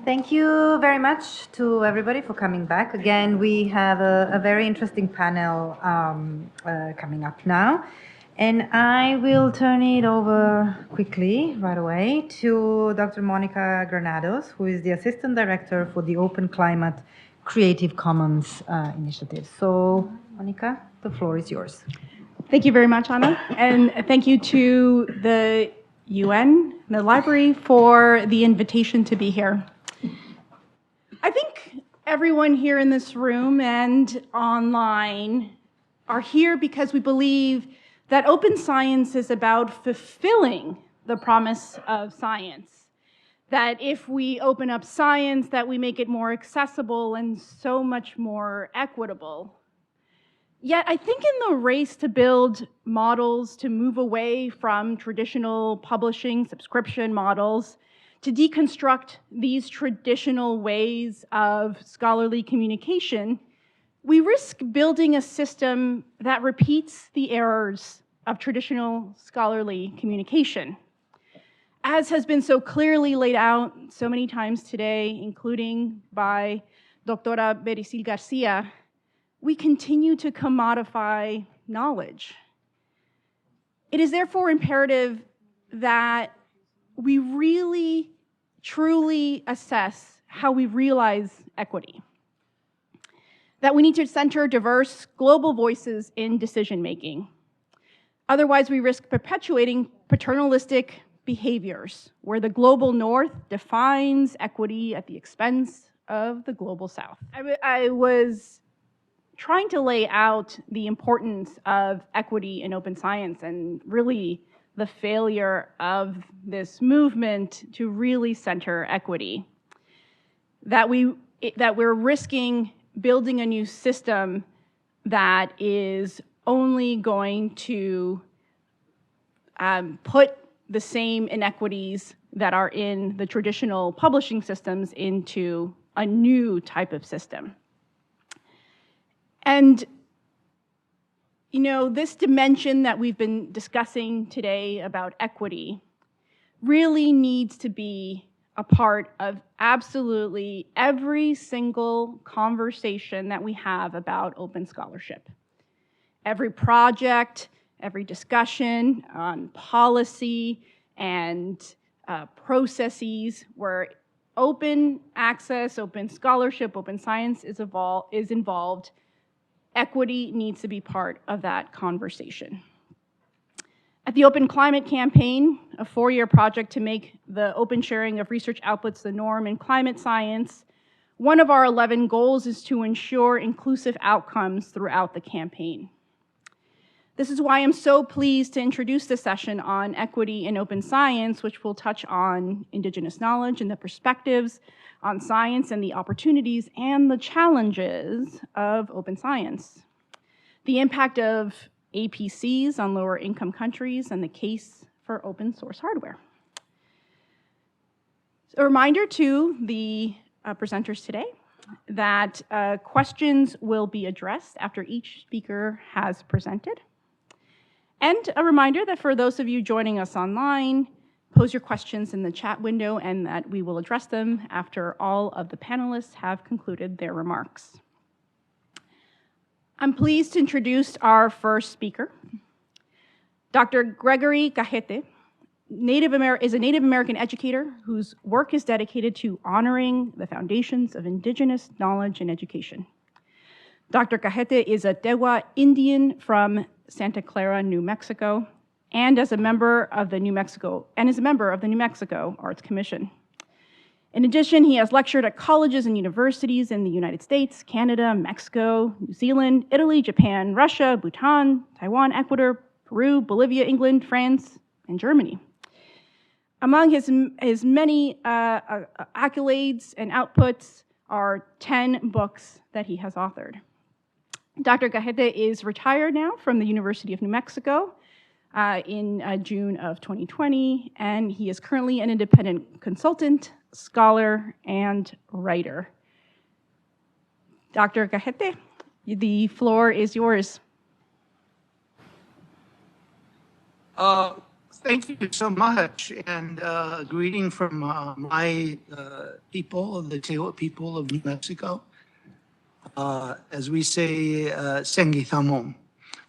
Thank you very much to everybody for coming back. Again, we have a very interesting panel coming up now. And I will turn it over quickly, right away, to Dr. Monica Granados, who is the Assistant Director for the Open Climate Creative Commons initiative. So, Monica, the floor is yours. Thank you very much, Anna. And thank you to the UN, the library, for the invitation to be here. I think everyone here in this room and online are here because we believe that open science is about fulfilling the promise of science. That if we open up science, that we make it more accessible and so much more equitable. Yet I think in the race to build models to move away from traditional publishing subscription models, to deconstruct these traditional ways of scholarly communication, we risk building a system that repeats the errors of traditional scholarly communication. As has been so clearly laid out so many times today, including by Dr. Bericil Garcia, we continue to commodify knowledge. It is therefore imperative that we really, truly assess how we realize equity. That we need to center diverse global voices in decision-making. Otherwise, we risk perpetuating paternalistic behaviors where the global north defines equity at the expense of the global south. I was trying to lay out the importance of equity in open science and really the failure of this movement to really center equity. That we're risking building a new system that is only going to put the same inequities that are in the traditional publishing systems into a new type of system. And this dimension that we've been discussing today about equity really needs to be a part of absolutely every single conversation that we have about open scholarship. Every project, every discussion on policy and processes where open access, open scholarship, open science is involved, equity needs to be part of that conversation. At the Open Climate Campaign, a 4-year project to make the open sharing of research outputs the norm in climate science, one of our 11 goals is to ensure inclusive outcomes throughout the campaign. This is why I'm so pleased to introduce this session on equity in open science, which will touch on Indigenous knowledge and the perspectives on science and the opportunities and the challenges of open science. The impact of APCs on lower income countries and the case for open source hardware. A reminder to the presenters today that questions will be addressed after each speaker has presented. And a reminder that for those of you joining us online, pose your questions in the chat window and that we will address them after all of the panelists have concluded their remarks. I'm pleased to introduce our first speaker. Dr. Gregory Cajete is a Native American educator whose work is dedicated to honoring the foundations of Indigenous knowledge and education. Dr. Cajete is a Tewa Indian from Santa Clara, New Mexico, and is a member of the New Mexico Arts Commission. In addition, he has lectured at colleges and universities in the United States, Canada, Mexico, New Zealand, Italy, Japan, Russia, Bhutan, Taiwan, Ecuador, Peru, Bolivia, England, France, and Germany. Among his many accolades and outputs are 10 books that he has authored. Dr. Cajete is retired now from the University of New Mexico in June of 2020, and he is currently an independent consultant, scholar, and writer. Dr. Cajete, the floor is yours. Thank you so much, and greeting from my people, the Tewa people of New Mexico. As we say, Sengi Thamom,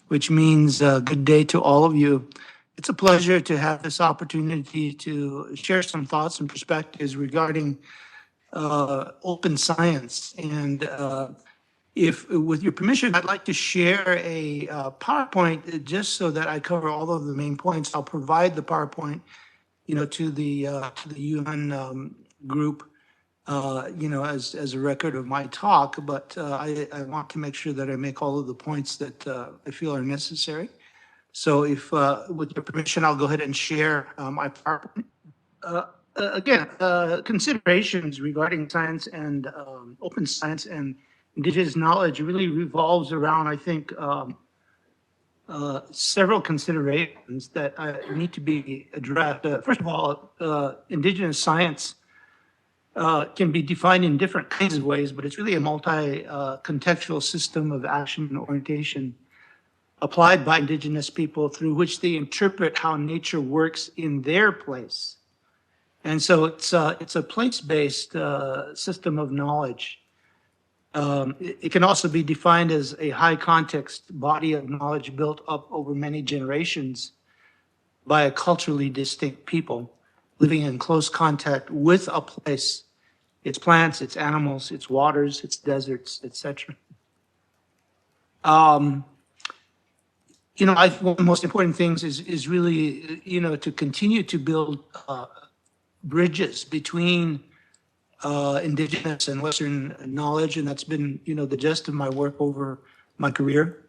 which means good day to all of you. It's a pleasure to have this opportunity to share some thoughts and perspectives regarding open science. And if, with your permission, I'd like to share a PowerPoint just so that I cover all of the main points. I'll provide the PowerPoint, to the UN group, as a record of my talk. But I want to make sure that I make all of the points that I feel are necessary. So, if with your permission, I'll go ahead and share my PowerPoint. Again, considerations regarding science and open science and indigenous knowledge really revolves around, I think, several considerations that need to be addressed. First of all, indigenous science can be defined in different kinds of ways, but it's really a multi-contextual system of action and orientation applied by indigenous people through which they interpret how nature works in their place. And so it's a place-based system of knowledge. It can also be defined as a high context body of knowledge built up over many generations by a culturally distinct people living in close contact with a place, its plants, its animals, its waters, its deserts, etc. I think one of the most important things is really, to continue to build bridges between indigenous and Western knowledge, and that's been, the gist of my work over my career,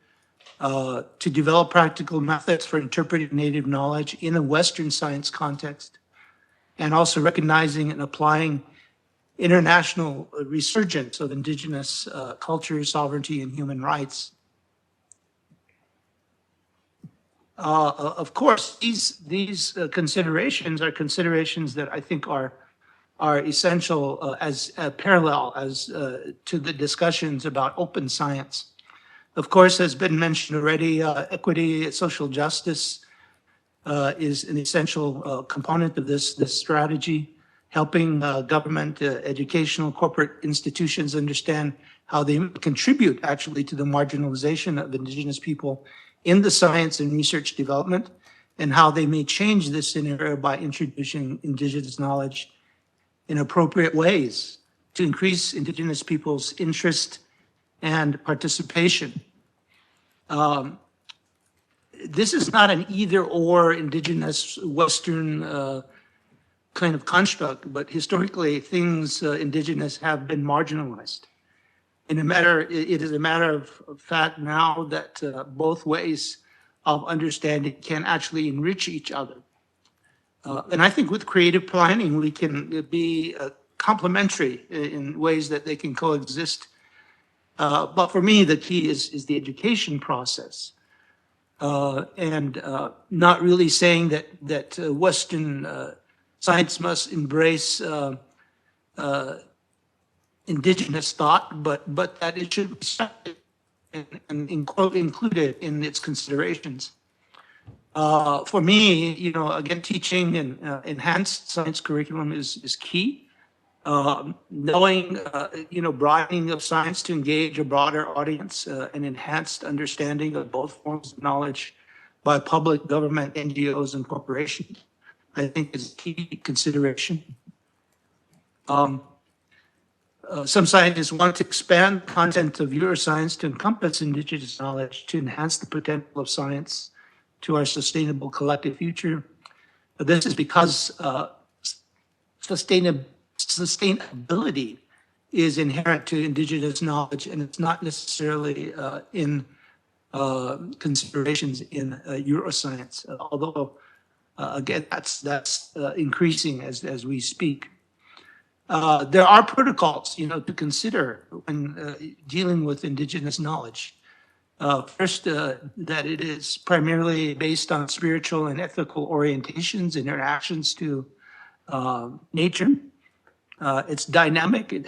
to develop practical methods for interpreting native knowledge in a Western science context, and also recognizing and applying international resurgence of indigenous culture, sovereignty, and human rights. Of course, these considerations are considerations that I think are essential as parallel as to the discussions about open science. Of course, as been mentioned already, equity, social justice is an essential component of this strategy, helping government, educational, corporate institutions understand how they contribute actually to the marginalization of indigenous people in the science and research development, and how they may change this scenario by introducing indigenous knowledge in appropriate ways to increase indigenous people's interest and participation. This is not an either or indigenous Western kind of construct, but historically things indigenous have been marginalized. It is a matter of fact now that both ways of understanding can actually enrich each other. And I think with creative planning, we can be complementary in ways that they can coexist. But for me, the key is the education process. And not really saying that Western science must embrace indigenous thought, but that it should be respected and included in its considerations. For me, again, teaching and enhanced science curriculum is key. Knowing, broadening of science to engage a broader audience, an enhanced understanding of both forms of knowledge by public, government, NGOs, and corporations, I think is a key consideration. Some scientists want to expand the content of neuroscience to encompass indigenous knowledge to enhance the potential of science to our sustainable collective future. This is because sustainability is inherent to indigenous knowledge, and it's not necessarily in considerations in neuroscience, although again, that's increasing as we speak. There are protocols, to consider when dealing with indigenous knowledge. First, that it is primarily based on spiritual and ethical orientations and interactions to nature. It's dynamic. It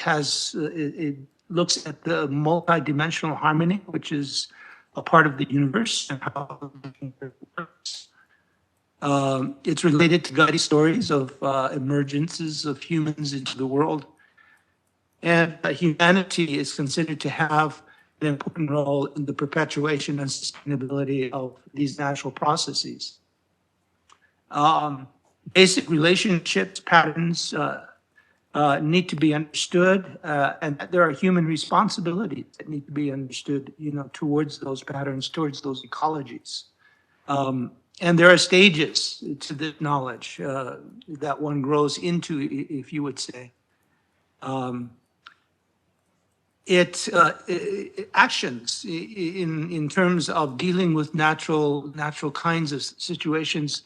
looks at the multidimensional harmony, which is a part of the universe and how it works. It's related to guiding stories of emergences of humans into the world. And humanity is considered to have an important role in the perpetuation and sustainability of these natural processes. Basic relationships, patterns need to be understood, and there are human responsibilities that need to be understood, towards those patterns, towards those ecologies. And there are stages to this knowledge that one grows into, if you would say. Actions in terms of dealing with natural kinds of situations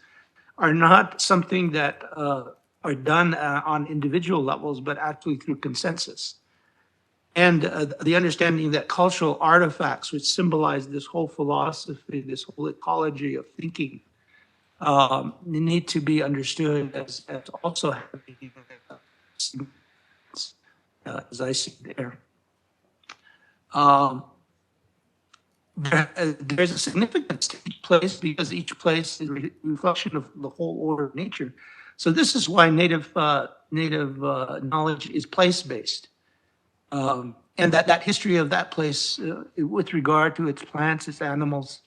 are not something that are done on individual levels, but actually through consensus. And the understanding that cultural artifacts, which symbolize this whole philosophy, this whole ecology of thinking, need to be understood as also having, as I see there. There's a significance to each place because each place is a reflection of the whole order of nature. So this is why native knowledge is place-based. And that history of that place with regard to its plants, its animals,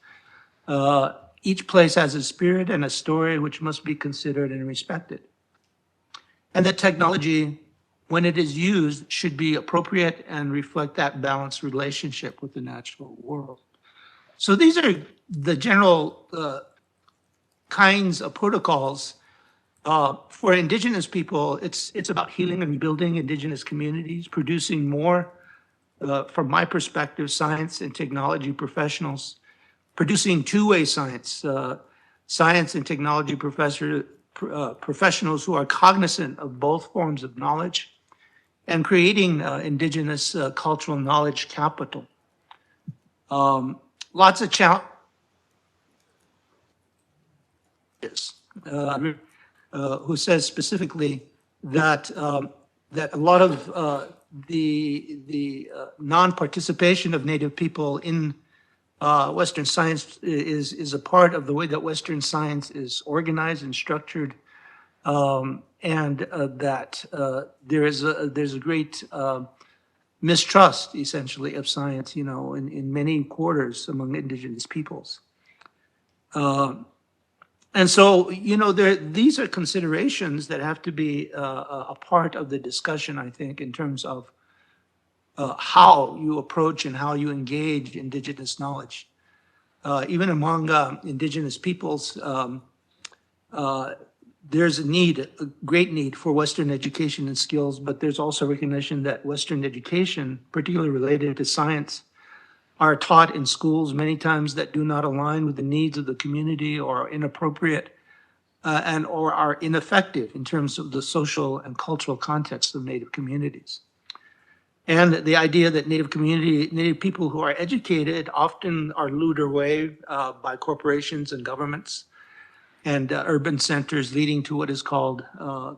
each place has a spirit and a story which must be considered and respected. And that technology, when it is used, should be appropriate and reflect that balanced relationship with the natural world. So these are the general kinds of protocols. For indigenous people, it's about healing and rebuilding indigenous communities, producing more, from my perspective, science and technology professionals, producing two-way science, science and technology professionals who are cognizant of both forms of knowledge, and creating indigenous cultural knowledge capital. Lots of challenges. Who says specifically that that a lot of the non-participation of Native people in Western science is a part of the way that Western science is organized and structured, and that there's a great mistrust, essentially, of science, in many quarters among indigenous peoples. And so, these are considerations that have to be a part of the discussion, I think, in terms of how you approach and how you engage indigenous knowledge. Even among indigenous peoples, there's a great need for Western education and skills, but there's also recognition that Western education, particularly related to science, are taught in schools many times that do not align with the needs of the community or are inappropriate or are ineffective in terms of the social and cultural context of Native communities. And the idea that Native people who are educated often are lured away by corporations and governments and urban centers, leading to what is called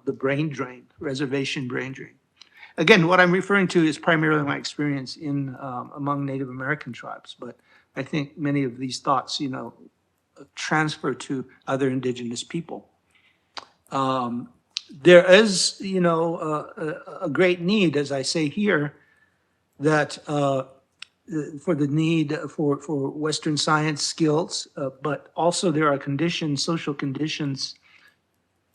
the brain drain, reservation brain drain. Again, what I'm referring to is primarily my experience among Native American tribes, but I think many of these thoughts, transfer to other indigenous people. There is, a great need, as I say here, that for the need for Western science skills, but also there are social conditions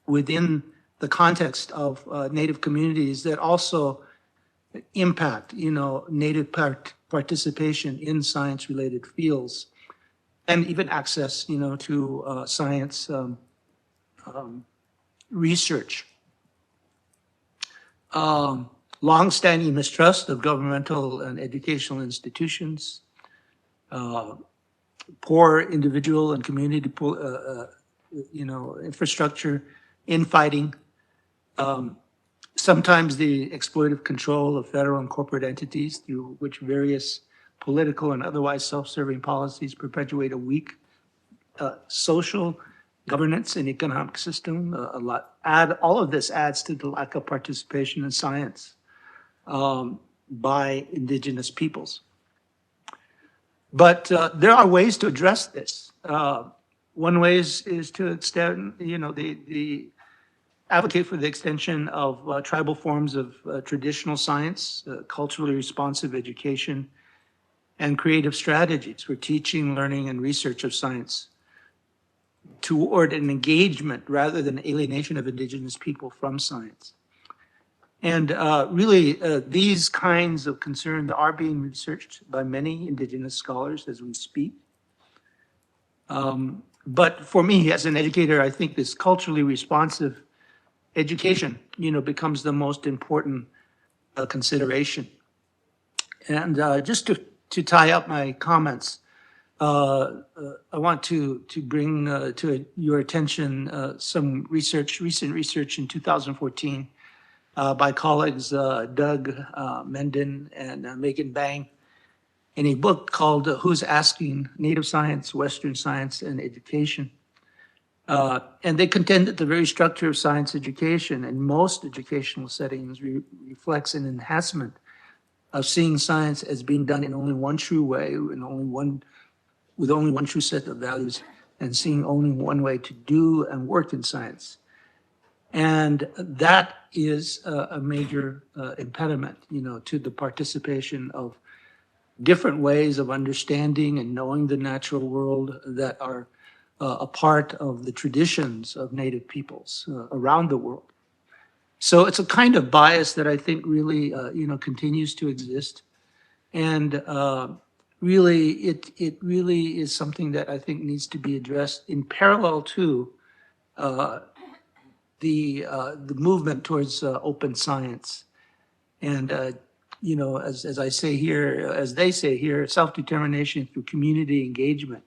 within the context of Native communities that also impact, Native participation in science-related fields, and even access, to science research. Long-standing mistrust of governmental and educational institutions, poor individual and community, infrastructure, infighting, sometimes the exploitative control of federal and corporate entities through which various political and otherwise self-serving policies perpetuate a weak social governance and economic system. All of this adds to the lack of participation in science by indigenous peoples. But there are ways to address this. One way is to extend, the advocate for the extension of tribal forms of traditional science, culturally responsive education, and creative strategies for teaching, learning, and research of science toward an engagement rather than alienation of Indigenous people from science. And really, these kinds of concerns are being researched by many Indigenous scholars as we speak. But for me, as an educator, I think this culturally responsive education, becomes the most important consideration. And just to tie up my comments, I want to bring to your attention some recent research in 2014 by colleagues Doug Menden and Megan Bang in a book called Who's Asking? Native Science, Western Science, and Education. And they contend that the very structure of science education in most educational settings reflects an enhancement of seeing science as being done in only one true way, with only one true set of values, and seeing only one way to do and work in science. And that is a major impediment, to the participation of different ways of understanding and knowing the natural world that are a part of the traditions of Native peoples around the world. So it's a kind of bias that I think really, continues to exist. And really, it really is something that I think needs to be addressed in parallel to the movement towards open science. And, as I say here, as they say here, self-determination through community engagement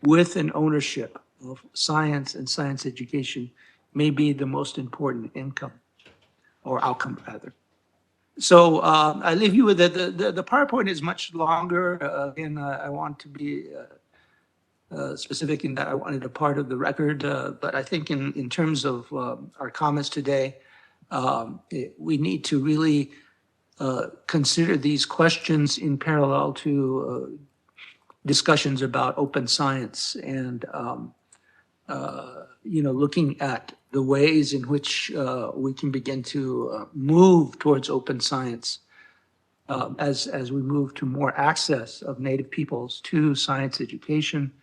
with an ownership of science and science education may be the most important outcome rather. So I leave you with the PowerPoint is much longer. Again, I want to be specific in that I wanted a part of the record, but I think in terms of our comments today, we need to really consider these questions in parallel to discussions about open science and looking at the ways in which we can begin to move towards open science as we move to more access of Native peoples to science education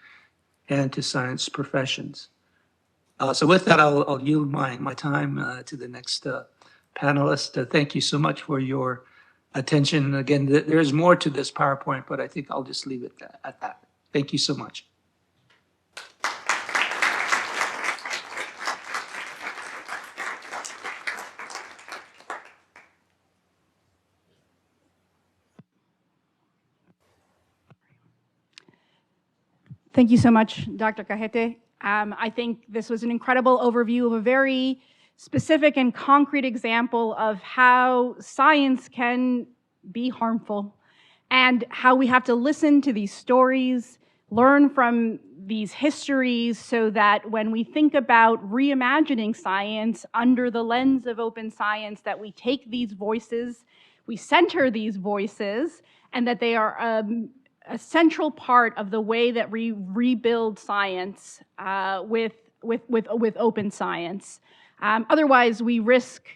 and to science professions. So with that, I'll yield my time to the next panelist. Thank you so much for your attention. Again, there's more to this PowerPoint, but I think I'll just leave it at that. Thank you so much. Thank you so much, Dr. Cajete. I think this was an incredible overview of a very specific and concrete example of how science can be harmful and how we have to listen to these stories, learn from these histories so that when we think about reimagining science under the lens of open science, that we take these voices, we center these voices, and that they are a central part of the way that we rebuild science with open science. Otherwise, we risk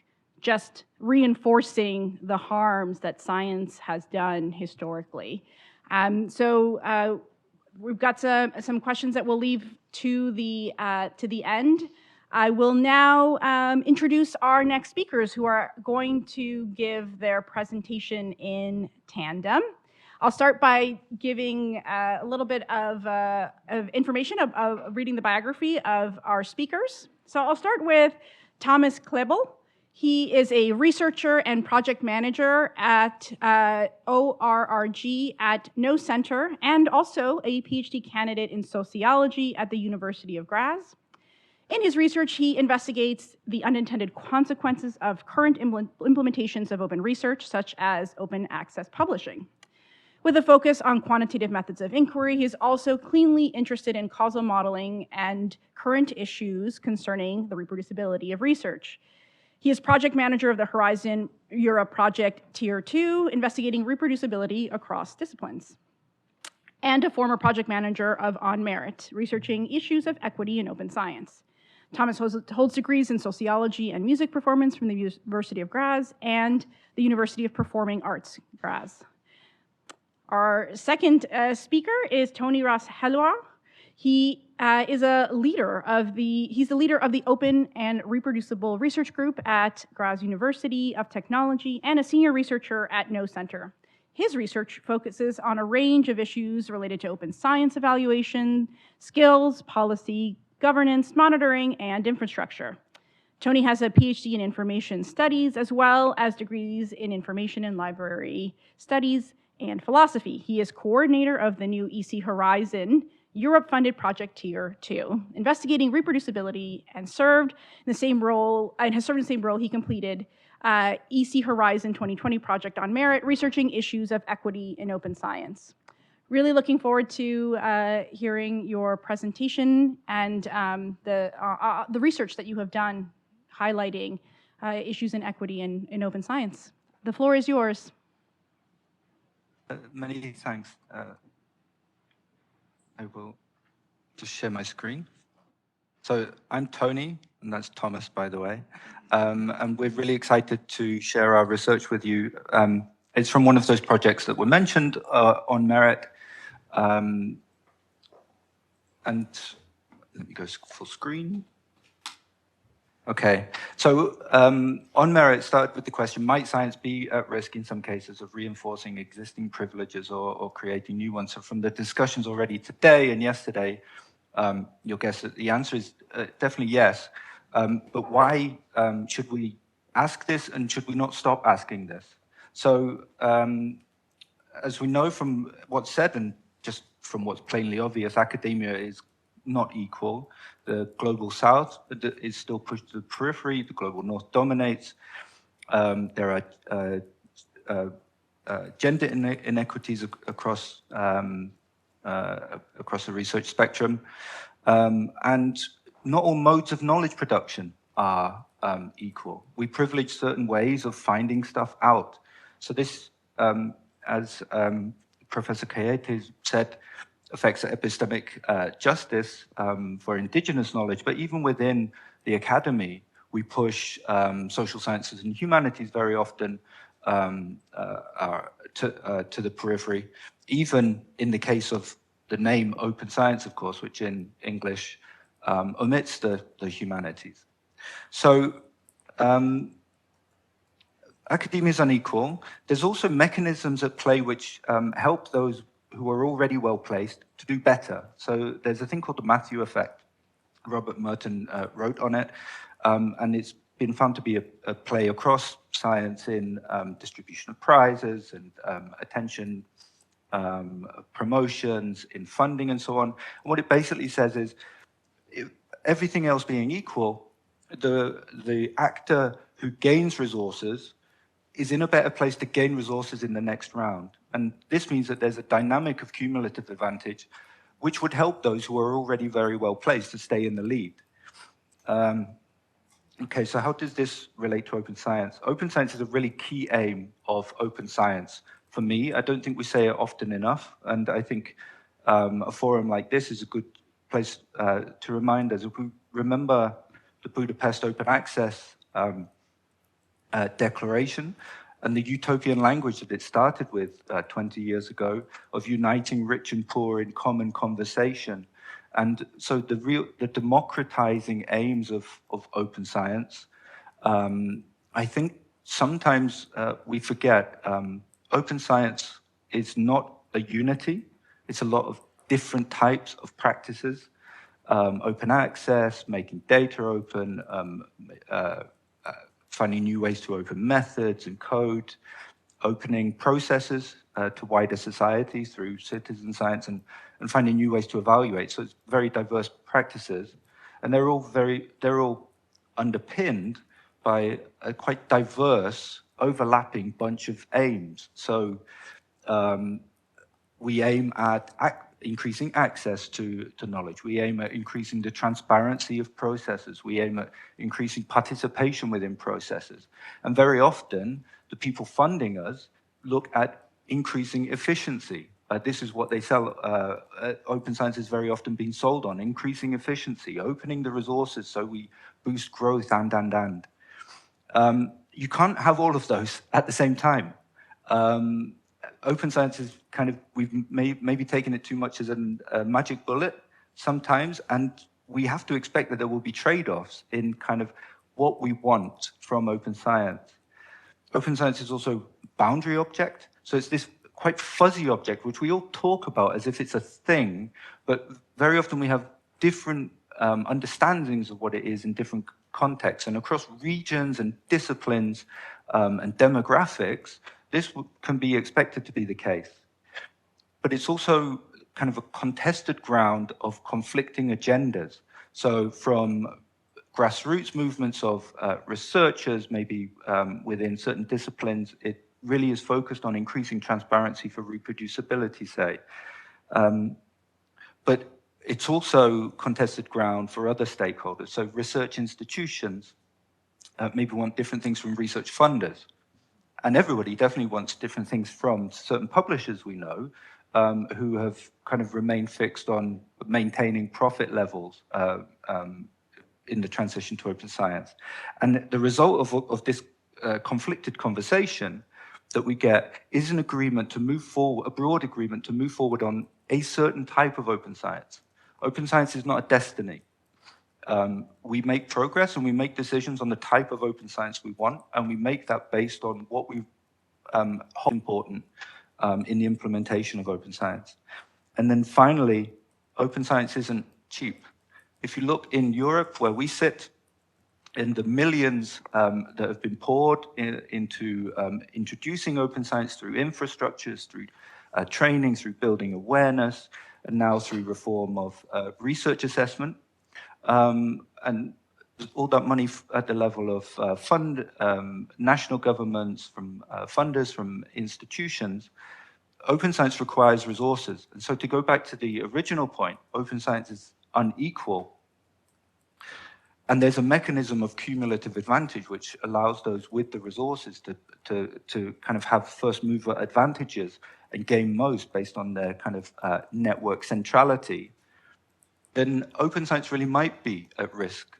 just reinforcing the harms that science has done historically. So we've got some questions that we'll leave to the end. I will now introduce our next speakers who are going to give their presentation in tandem. I'll start by giving a little bit of information of reading the biography of our speakers. So I'll start with Thomas Klebel. He is a researcher and project manager at ORRG at No Center and also a PhD candidate in sociology at the University of Graz. In his research, he investigates the unintended consequences of current implementations of open research, such as open access publishing. With a focus on quantitative methods of inquiry, he is also keenly interested in causal modeling and current issues concerning the reproducibility of research. He is project manager of the Horizon Europe Project Tier 2, investigating reproducibility across disciplines. and a former project manager of On Merit, researching issues of equity in open science. Thomas holds degrees in sociology and music performance from the University of Graz and the University of Performing Arts, Graz. Our second speaker is Tony Ross-Hellois. He is a leader of he's the leader of the Open and Reproducible Research Group at Graz University of Technology and a senior researcher at No Center. His research focuses on a range of issues related to open science evaluation, skills, policy, governance, monitoring, and infrastructure. Tony has a PhD in information studies as well as degrees in information and library studies and philosophy. He is coordinator of the new EC Horizon Europe-funded project Tier 2, investigating reproducibility, and served in the same role he completed EC Horizon 2020 project on merit, researching issues of equity in open science. Really looking forward to hearing your presentation and the research that you have done highlighting issues in equity in open science. The floor is yours. Many thanks. I will just share my screen. So I'm Tony, and that's Thomas, by the way. And we're really excited to share our research with you. It's from one of those projects that were mentioned on merit. And let me go full screen. Okay, so on merit, start with the question, might science be at risk in some cases of reinforcing existing privileges or creating new ones? So from the discussions already today and yesterday, you'll guess that the answer is definitely yes. But why should we ask this, and should we not stop asking this? So as we know from what's said, and just from what's plainly obvious, academia is not equal. The global south is still pushed to the periphery. The global north dominates. There are gender inequities across the research spectrum, and not all modes of knowledge production are equal. We privilege certain ways of finding stuff out. So this, as Professor Kayete said, affects epistemic justice for indigenous knowledge, but even within the academy, we push social sciences and humanities very often to the periphery, even in the case of the name open science, of course, which in English omits the humanities. So academia is unequal. There's also mechanisms at play which help those who are already well-placed to do better. So there's a thing called the Matthew effect. Robert Merton wrote on it, and it's been found to be a play across science in distribution of prizes and attention, promotions, in funding, and so on. And what it basically says is, everything else being equal, the actor who gains resources is in a better place to gain resources in the next round. And this means that there's a dynamic of cumulative advantage, which would help those who are already very well placed to stay in the lead. Okay, so how does this relate to open science? Open science is a really key aim of open science. For me, I don't think we say it often enough, and I think a forum like this is a good place to remind us. If we remember the Budapest Open Access Declaration and the utopian language that it started with 20 years ago of uniting rich and poor in common conversation. And so the democratizing aims of open science, I think sometimes we forget open science is not a unity. It's a lot of different types of practices, open access, making data open, finding new ways to open methods and code, opening processes to wider society through citizen science, and finding new ways to evaluate. So it's very diverse practices, and they're all underpinned by a quite diverse, overlapping bunch of aims. So we aim at increasing access to knowledge. We aim at increasing the transparency of processes. We aim at increasing participation within processes. And very often, the people funding us look at increasing efficiency. This is what they sell. Open science is very often being sold on: increasing efficiency, opening the resources so we boost growth, and. You can't have all of those at the same time. Open science is kind of, we've maybe taken it too much as a magic bullet sometimes, and we have to expect that there will be trade-offs in kind of what we want from open science. Open science is also boundary object, so it's this quite fuzzy object which we all talk about as if it's a thing, but very often we have different understandings of what it is in different contexts, and across regions and disciplines and demographics, this can be expected to be the case. But it's also kind of a contested ground of conflicting agendas. So from grassroots movements of researchers, maybe within certain disciplines, it really is focused on increasing transparency for reproducibility, say. But it's also contested ground for other stakeholders. So research institutions maybe want different things from research funders. And everybody definitely wants different things from certain publishers we know, who have kind of remained fixed on maintaining profit levels in the transition to open science. And the result of this conflicted conversation that we get is an agreement to move forward, a broad agreement to move forward on a certain type of open science. Open science is not a destiny. We make progress and we make decisions on the type of open science we want, and we make that based on what we hold important in the implementation of open science. And then finally, open science isn't cheap. If you look in Europe, where we sit, in the millions that have been poured into introducing open science through infrastructures, through training, through building awareness, and now through reform of research assessment, and all that money at the level of national governments, from funders, from institutions, open science requires resources. And so to go back to the original point, open science is unequal. And there's a mechanism of cumulative advantage which allows those with the resources to kind of have first mover advantages and gain most based on their kind of network centrality. Then open science really might be at risk.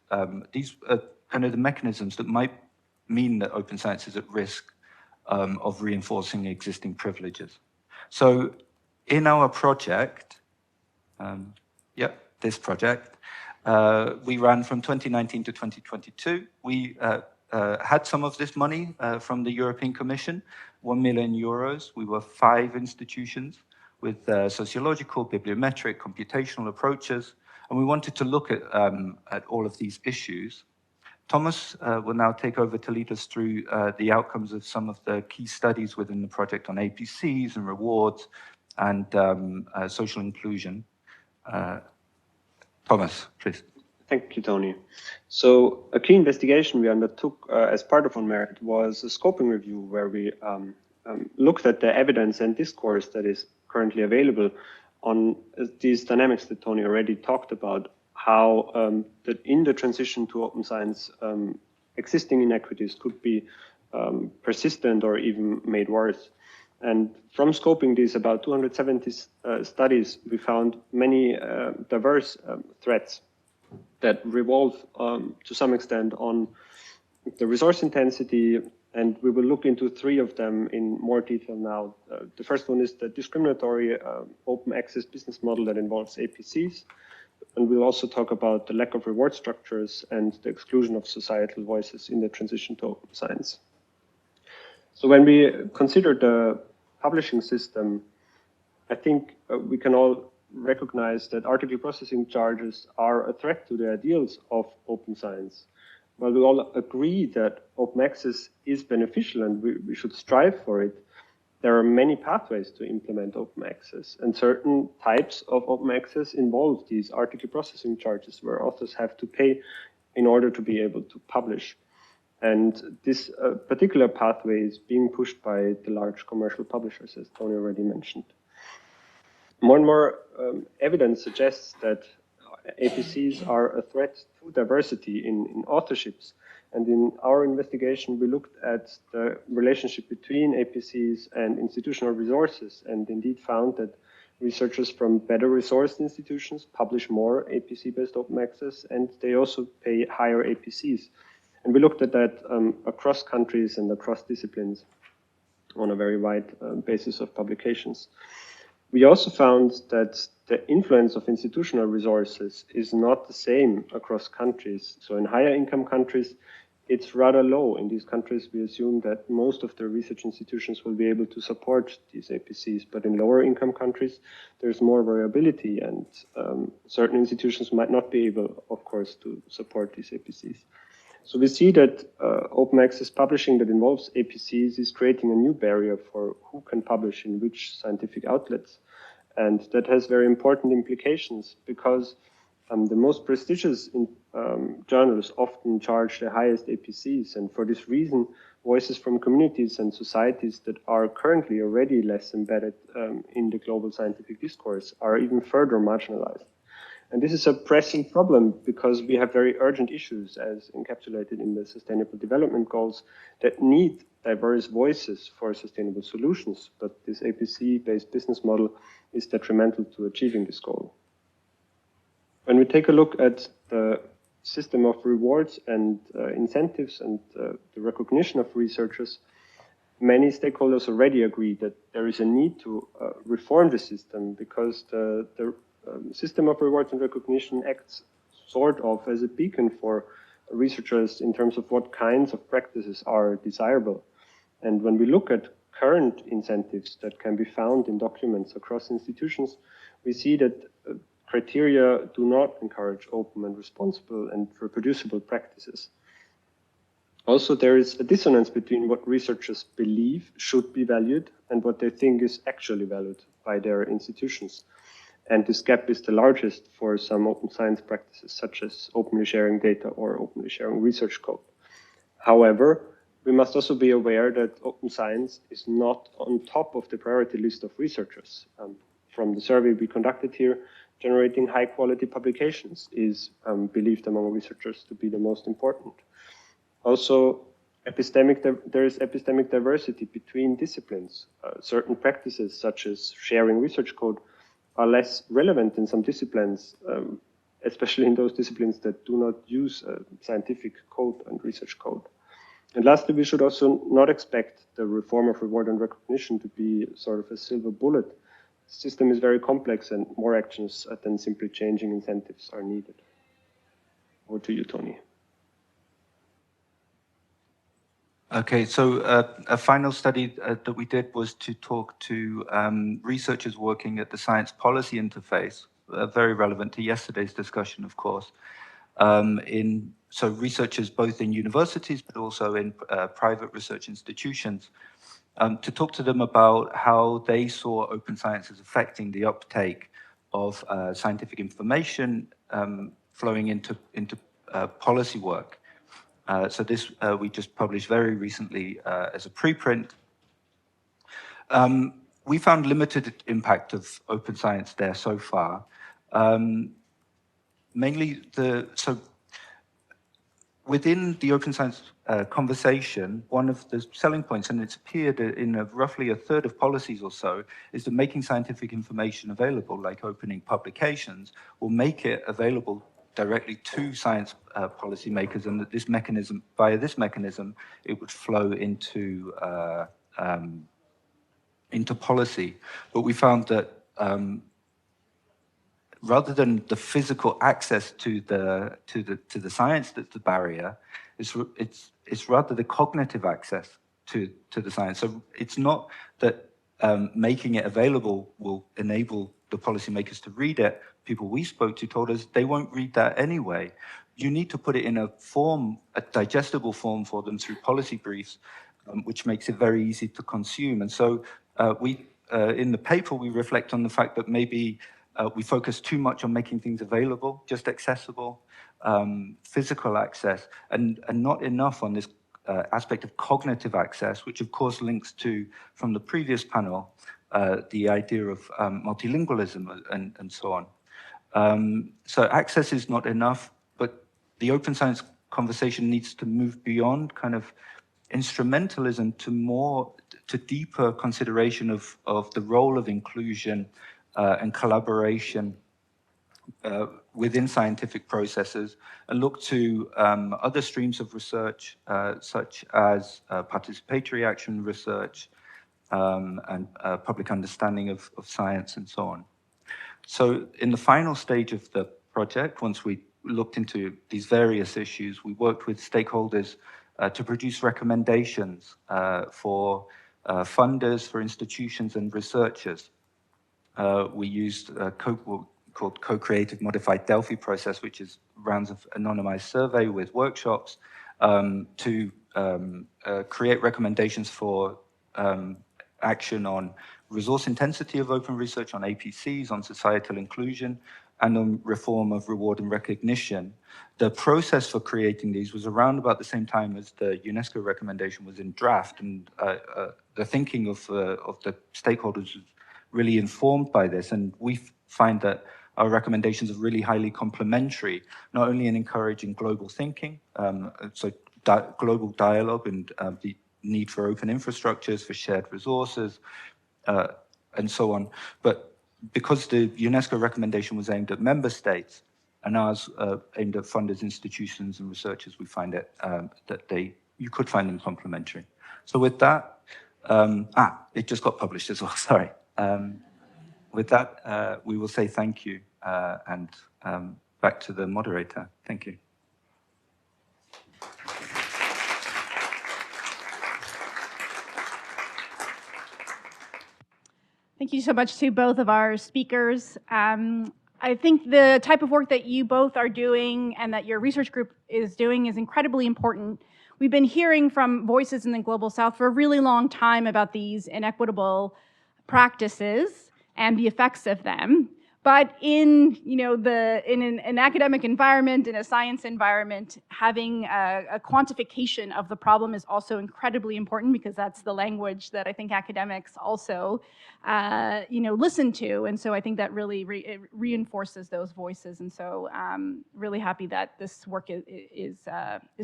These are kind of the mechanisms that might mean that open science is at risk of reinforcing existing privileges. So in our project, this project, we ran from 2019 to 2022. We had some of this money from the European Commission, 1 million euros. We were 5 institutions with sociological, bibliometric, computational approaches, and we wanted to look at all of these issues. Thomas will now take over to lead us through the outcomes of some of the key studies within the project on APCs and rewards and social inclusion. Thomas, please. Thank you, Tony. So a key investigation we undertook as part of On Merit was a scoping review where we looked at the evidence and discourse that is currently available on these dynamics that Tony already talked about, how that in the transition to open science, existing inequities could be persistent or even made worse. And from scoping these about 270 studies, we found many diverse threats that revolve to some extent on the resource intensity, and we will look into 3 of them in more detail now. The first one is the discriminatory open access business model that involves APCs, and we'll also talk about the lack of reward structures and the exclusion of societal voices in the transition to open science. So when we consider the publishing system, I think we can all recognize that article processing charges are a threat to the ideals of open science. While we all agree that open access is beneficial and we should strive for it, there are many pathways to implement open access, and certain types of open access involve these article processing charges where authors have to pay in order to be able to publish. And this particular pathway is being pushed by the large commercial publishers, as Tony already mentioned. More and more evidence suggests that APCs are a threat to diversity in authorships, And in our investigation, we looked at the relationship between APCs and institutional resources, and indeed found that researchers from better resourced institutions publish more APC-based open access, and they also pay higher APCs. And we looked at that across countries and across disciplines on a very wide basis of publications. We also found that the influence of institutional resources is not the same across countries. So in higher income countries, it's rather low. In these countries, we assume that most of the research institutions will be able to support these APCs. But in lower income countries, there's more variability, and certain institutions might not be able, of course, to support these APCs. So we see that open access publishing that involves APCs is creating a new barrier for who can publish in which scientific outlets. And that has very important implications, because the most prestigious journals often charge the highest APCs. And for this reason, voices from communities and societies that are currently already less embedded in the global scientific discourse are even further marginalized. And this is a pressing problem, because we have very urgent issues, as encapsulated in the Sustainable Development Goals, that need diverse voices for sustainable solutions. But this APC-based business model is detrimental to achieving this goal. When we take a look at the system of rewards and incentives and the recognition of researchers, many stakeholders already agree that there is a need to reform the system, because the system of rewards and recognition acts sort of as a beacon for researchers in terms of what kinds of practices are desirable. And when we look at current incentives that can be found in documents across institutions, we see that criteria do not encourage open and responsible and reproducible practices. Also, there is a dissonance between what researchers believe should be valued and what they think is actually valued by their institutions. And this gap is the largest for some open science practices, such as openly sharing data or openly sharing research code. However, we must also be aware that open science is not on top of the priority list of researchers. From the survey we conducted here, generating high quality publications is believed among researchers to be the most important. Also, there is epistemic diversity between disciplines. Certain practices, such as sharing research code, are less relevant in some disciplines, especially in those disciplines that do not use scientific code and research code. And lastly, we should also not expect the reform of reward and recognition to be sort of a silver bullet. The system is very complex, and more actions than simply changing incentives are needed. Over to you, Tony. Okay, so a final study that we did was to talk to researchers working at the science policy interface, very relevant to yesterday's discussion, of course. So researchers both in universities, but also in private research institutions, to talk to them about how they saw open science as affecting the uptake of scientific information flowing into policy work. So this we just published very recently as a preprint. We found limited impact of open science there so far. Mainly so within the open science conversation, one of the selling points, and it's appeared in roughly a third of policies or so, is that making scientific information available, like opening publications, will make it available directly to science policymakers, and that this mechanism, via this mechanism, it would flow into policy. But we found that rather than the physical access to the science that's the barrier, it's rather the cognitive access to the science. So it's not that making it available will enable the policymakers to read it. People we spoke to told us they won't read that anyway. You need to put it in a form, a digestible form for them through policy briefs, which makes it very easy to consume. And so in the paper, we reflect on the fact that maybe we focus too much on making things available, just accessible, physical access, and not enough on this aspect of cognitive access, which of course links to, from the previous panel, the idea of multilingualism and so on. So access is not enough, but the open science conversation needs to move beyond kind of instrumentalism to deeper consideration of the role of inclusion and collaboration within scientific processes, and look to other streams of research, such as participatory action research and public understanding of science and so on. So in the final stage of the project, once we looked into these various issues, we worked with stakeholders to produce recommendations for funders, for institutions and researchers. We used called co-creative modified Delphi process, which is rounds of anonymized survey with workshops to create recommendations for action on resource intensity of open research, on APCs, on societal inclusion, and on reform of reward and recognition. The process for creating these was around about the same time as the UNESCO recommendation was in draft, and the thinking of the stakeholders was really informed by this, and we find that our recommendations are really highly complementary, not only in encouraging global thinking, global dialogue and the need for open infrastructures, for shared resources, and so on. But because the UNESCO recommendation was aimed at member states and ours aimed at funders, institutions, and researchers, we find it that you could find them complementary. So with that, it just got published as well, sorry. With that, we will say thank you and back to the moderator. Thank you. Thank you so much to both of our speakers. I think the type of work that you both are doing and that your research group is doing is incredibly important. We've been hearing from voices in the Global South for a really long time about these inequitable practices and the effects of them. But in an academic environment, in a science environment, having a quantification of the problem is also incredibly important, because that's the language that I think academics also listen to. And so I think that really reinforces those voices. And so really happy that this work is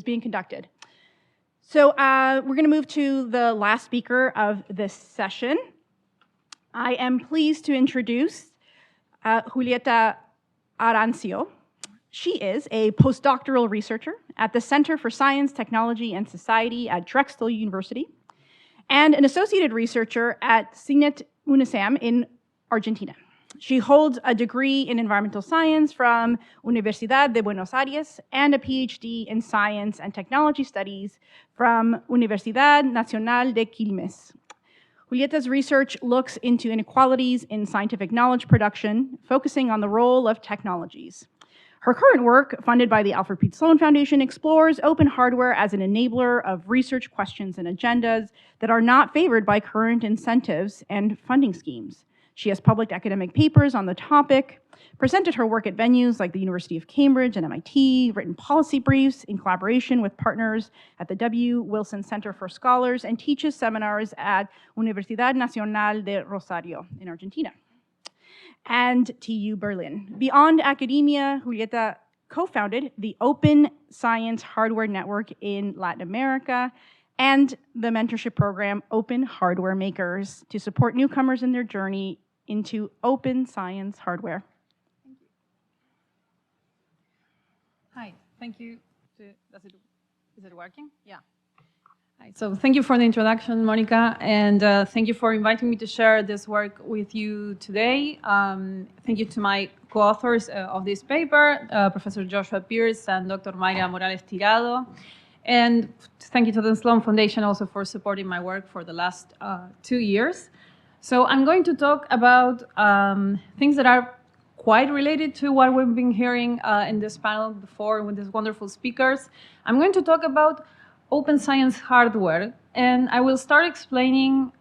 being conducted. So we're going to move to the last speaker of this session. I am pleased to introduce Julieta Arancio. She is a postdoctoral researcher at the Center for Science, Technology, and Society at Drexel University, and an associated researcher at CINET UNISAM in Argentina. She holds a degree in environmental science from Universidad de Buenos Aires and a PhD in science and technology studies from Universidad Nacional de Quilmes. Julieta's research looks into inequalities in scientific knowledge production, focusing on the role of technologies. Her current work, funded by the Alfred P. Sloan Foundation, explores open hardware as an enabler of research questions and agendas that are not favored by current incentives and funding schemes. She has published academic papers on the topic, presented her work at venues like the University of Cambridge and MIT, written policy briefs in collaboration with partners at the W. Wilson Center for Scholars, and teaches seminars at Universidad Nacional de Rosario in Argentina and TU Berlin. Beyond academia, Julieta co-founded the Open Science Hardware Network in Latin America and the mentorship program Open Hardware Makers to support newcomers in their journey into open science hardware. Hi, thank you. Is it working? Yeah. Hi, so thank you for the introduction, Monica, and thank you for inviting me to share this work with you today. Thank you to my co-authors of this paper, Professor Joshua Pierce and Dr. Mayra Morales Tirado. And thank you to the Sloan Foundation also for supporting my work for the last 2 years. So I'm going to talk about things that are quite related to what we've been hearing in this panel before with these wonderful speakers. I'm going to talk about open science hardware, and I will start explaining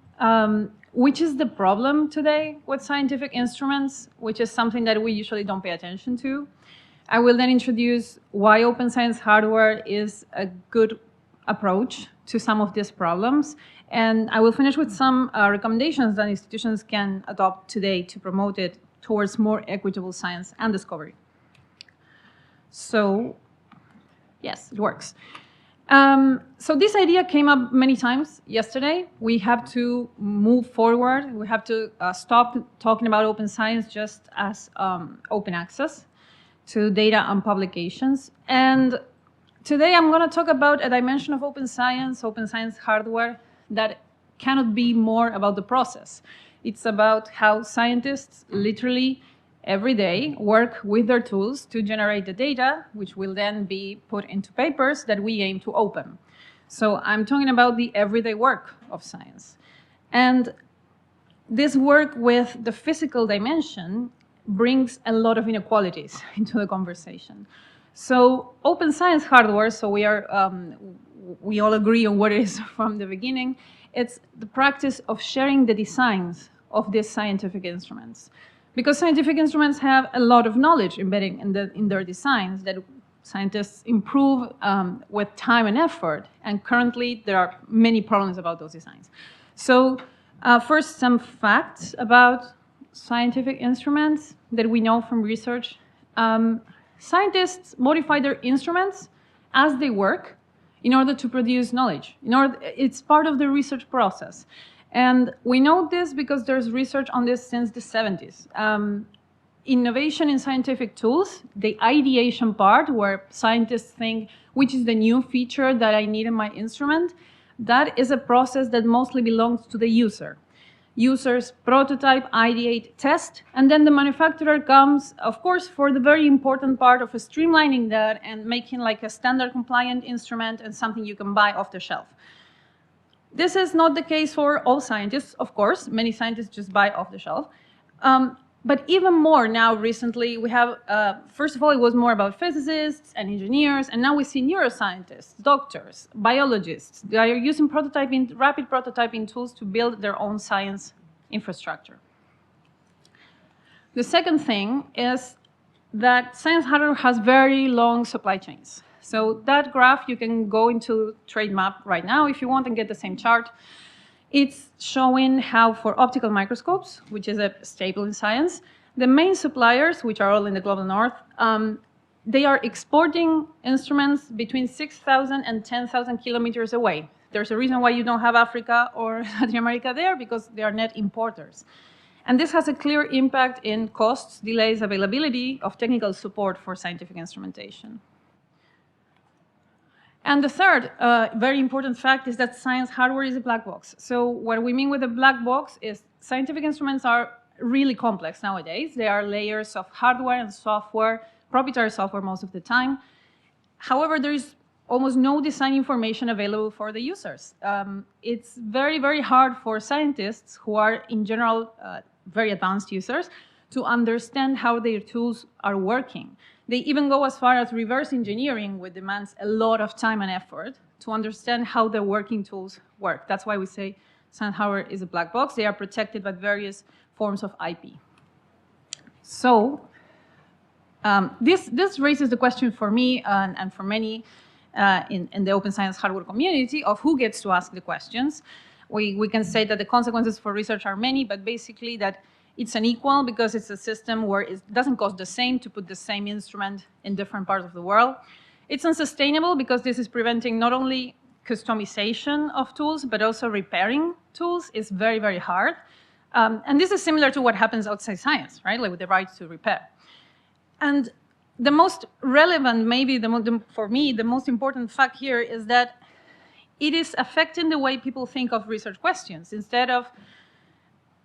which is the problem today with scientific instruments, which is something that we usually don't pay attention to. I will then introduce why open science hardware is a good approach to some of these problems. And I will finish with some recommendations that institutions can adopt today to promote it towards more equitable science and discovery. So Yes, it works. So this idea came up many times yesterday. We have to move forward. We have to stop talking about open science just as open access to data and publications. And today I'm going to talk about a dimension of open science hardware, that cannot be more about the process. It's about how scientists literally every day work with their tools to generate the data, which will then be put into papers that we aim to open. So I'm talking about the everyday work of science. And this work with the physical dimension brings a lot of inequalities into the conversation. So open science hardware, so we all agree on what it is from the beginning. It's the practice of sharing the designs of these scientific instruments. Because scientific instruments have a lot of knowledge embedded in their designs that scientists improve with time and effort. And currently, there are many problems about those designs. So first, some facts about scientific instruments that we know from research. Scientists modify their instruments as they work in order to produce knowledge. It's part of the research process. And we know this because there's research on this since the 70s. Innovation in scientific tools, the ideation part, where scientists think, which is the new feature that I need in my instrument, that is a process that mostly belongs to the user. Users prototype, ideate, test, and then the manufacturer comes, of course, for the very important part of streamlining that and making like a standard compliant instrument and something you can buy off the shelf. This is not the case for all scientists, of course. Many scientists just buy off the shelf. But even more now recently, we have, first of all, it was more about physicists and engineers, and now we see neuroscientists, doctors, biologists. They are using rapid prototyping tools to build their own science infrastructure. The second thing is that science hardware has very long supply chains. So that graph, you can go into TradeMap right now if you want and get the same chart. It's showing how for optical microscopes, which is a staple in science, the main suppliers, which are all in the global north, they are exporting instruments between 6,000 and 10,000 kilometers away. There's a reason why you don't have Africa or Latin America there, because they are net importers. And this has a clear impact in costs, delays, availability of technical support for scientific instrumentation. And the third very important fact is that science hardware is a black box. So what we mean with a black box is scientific instruments are really complex nowadays. They are layers of hardware and software, proprietary software most of the time. However, there is almost no design information available for the users. It's very, very hard for scientists who are, in general, very advanced users to understand how their tools are working. They even go as far as reverse engineering, which demands a lot of time and effort to understand how the working tools work. That's why we say science hardware is a black box. They are protected by various forms of IP. So this raises the question for me and for many in the open science hardware community of who gets to ask the questions. We can say that the consequences for research are many, but basically that it's unequal because it's a system where it doesn't cost the same to put the same instrument in different parts of the world. It's unsustainable because this is preventing not only customization of tools, but also repairing tools is very, very hard. And this is similar to what happens outside science, right? Like with the right to repair. And the most relevant, maybe for me, the most important fact here is that it is affecting the way people think of research questions. Instead of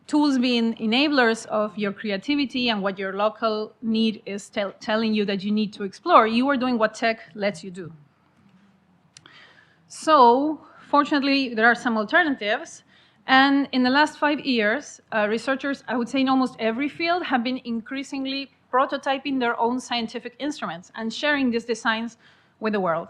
tools being enablers of your creativity and what your local need is telling you that you need to explore, you are doing what tech lets you do. So, fortunately, there are some alternatives. And in the last 5 years, researchers, I would say in almost every field, have been increasingly prototyping their own scientific instruments and sharing these designs with the world.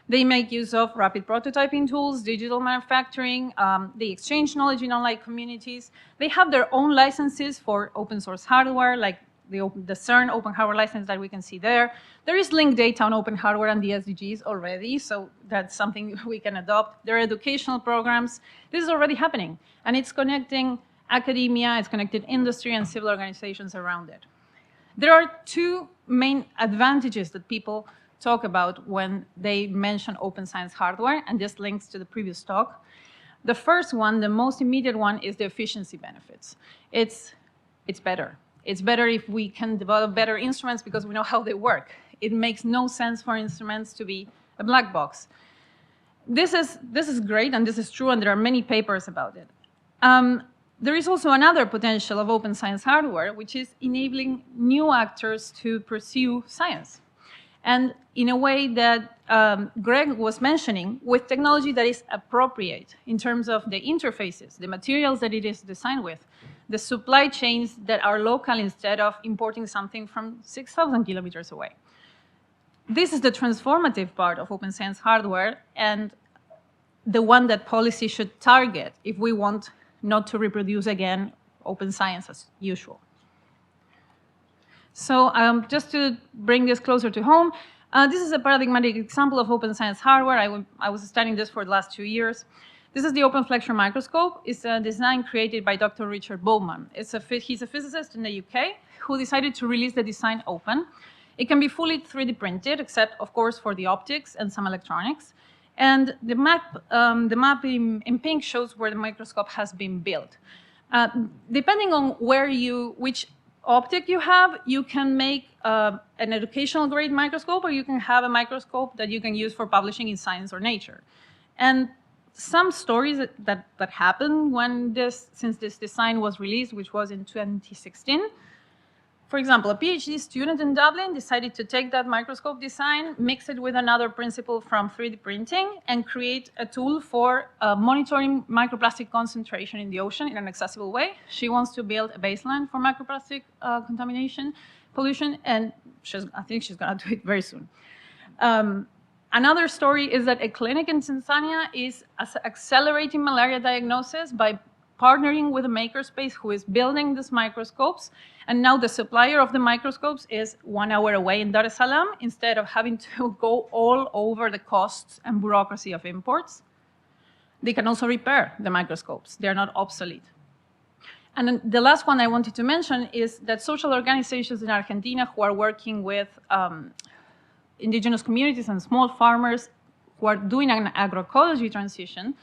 They make use of rapid prototyping tools, digital manufacturing, they exchange knowledge in online communities. They have their own licenses for open source hardware, like the CERN open hardware license that we can see there. There is linked data on open hardware and the SDGs already, so that's something we can adopt. There are educational programs. This is already happening, and it's connecting academia, it's connected industry and civil organizations around it. There are two main advantages that people talk about when they mention open science hardware, and this links to the previous talk. The first one, the most immediate one, is the efficiency benefits. It's better. It's better if we can develop better instruments because we know how they work. It makes no sense for instruments to be a black box. This is great, and this is true, and there are many papers about it. There is also another potential of open science hardware, which is enabling new actors to pursue science. And in a way that Greg was mentioning, with technology that is appropriate in terms of the interfaces, the materials that it is designed with, the supply chains that are local instead of importing something from 6,000 kilometers away. This is the transformative part of open science hardware, and the one that policy should target if we want not to reproduce again open science as usual. So just to bring this closer to home, this is a paradigmatic example of open science hardware. I was studying this for the last 2 years. This is the Open Flexure microscope. It's a design created by Dr. Richard Bowman. He's a physicist in the UK who decided to release the design open. It can be fully 3D printed, except, of course, for the optics and some electronics. And the map in pink shows where the microscope has been built. Depending on which optic you have, you can make an educational grade microscope, or you can have a microscope that you can use for publishing in Science or Nature. And some stories that happened since this design was released, which was in 2016. For example, a PhD student in Dublin decided to take that microscope design, mix it with another principle from 3D printing, and create a tool for monitoring microplastic concentration in the ocean in an accessible way. She wants to build a baseline for microplastic pollution, and I think she's going to do it very soon. Another story is that a clinic in Tanzania is accelerating malaria diagnosis by partnering with a makerspace who is building these microscopes. And now the supplier of the microscopes is 1 hour away in Dar es Salaam, instead of having to go all over the costs and bureaucracy of imports. They can also repair the microscopes. They're not obsolete. And then the last one I wanted to mention is that social organizations in Argentina who are working with indigenous communities and small farmers who are doing an agroecology transition,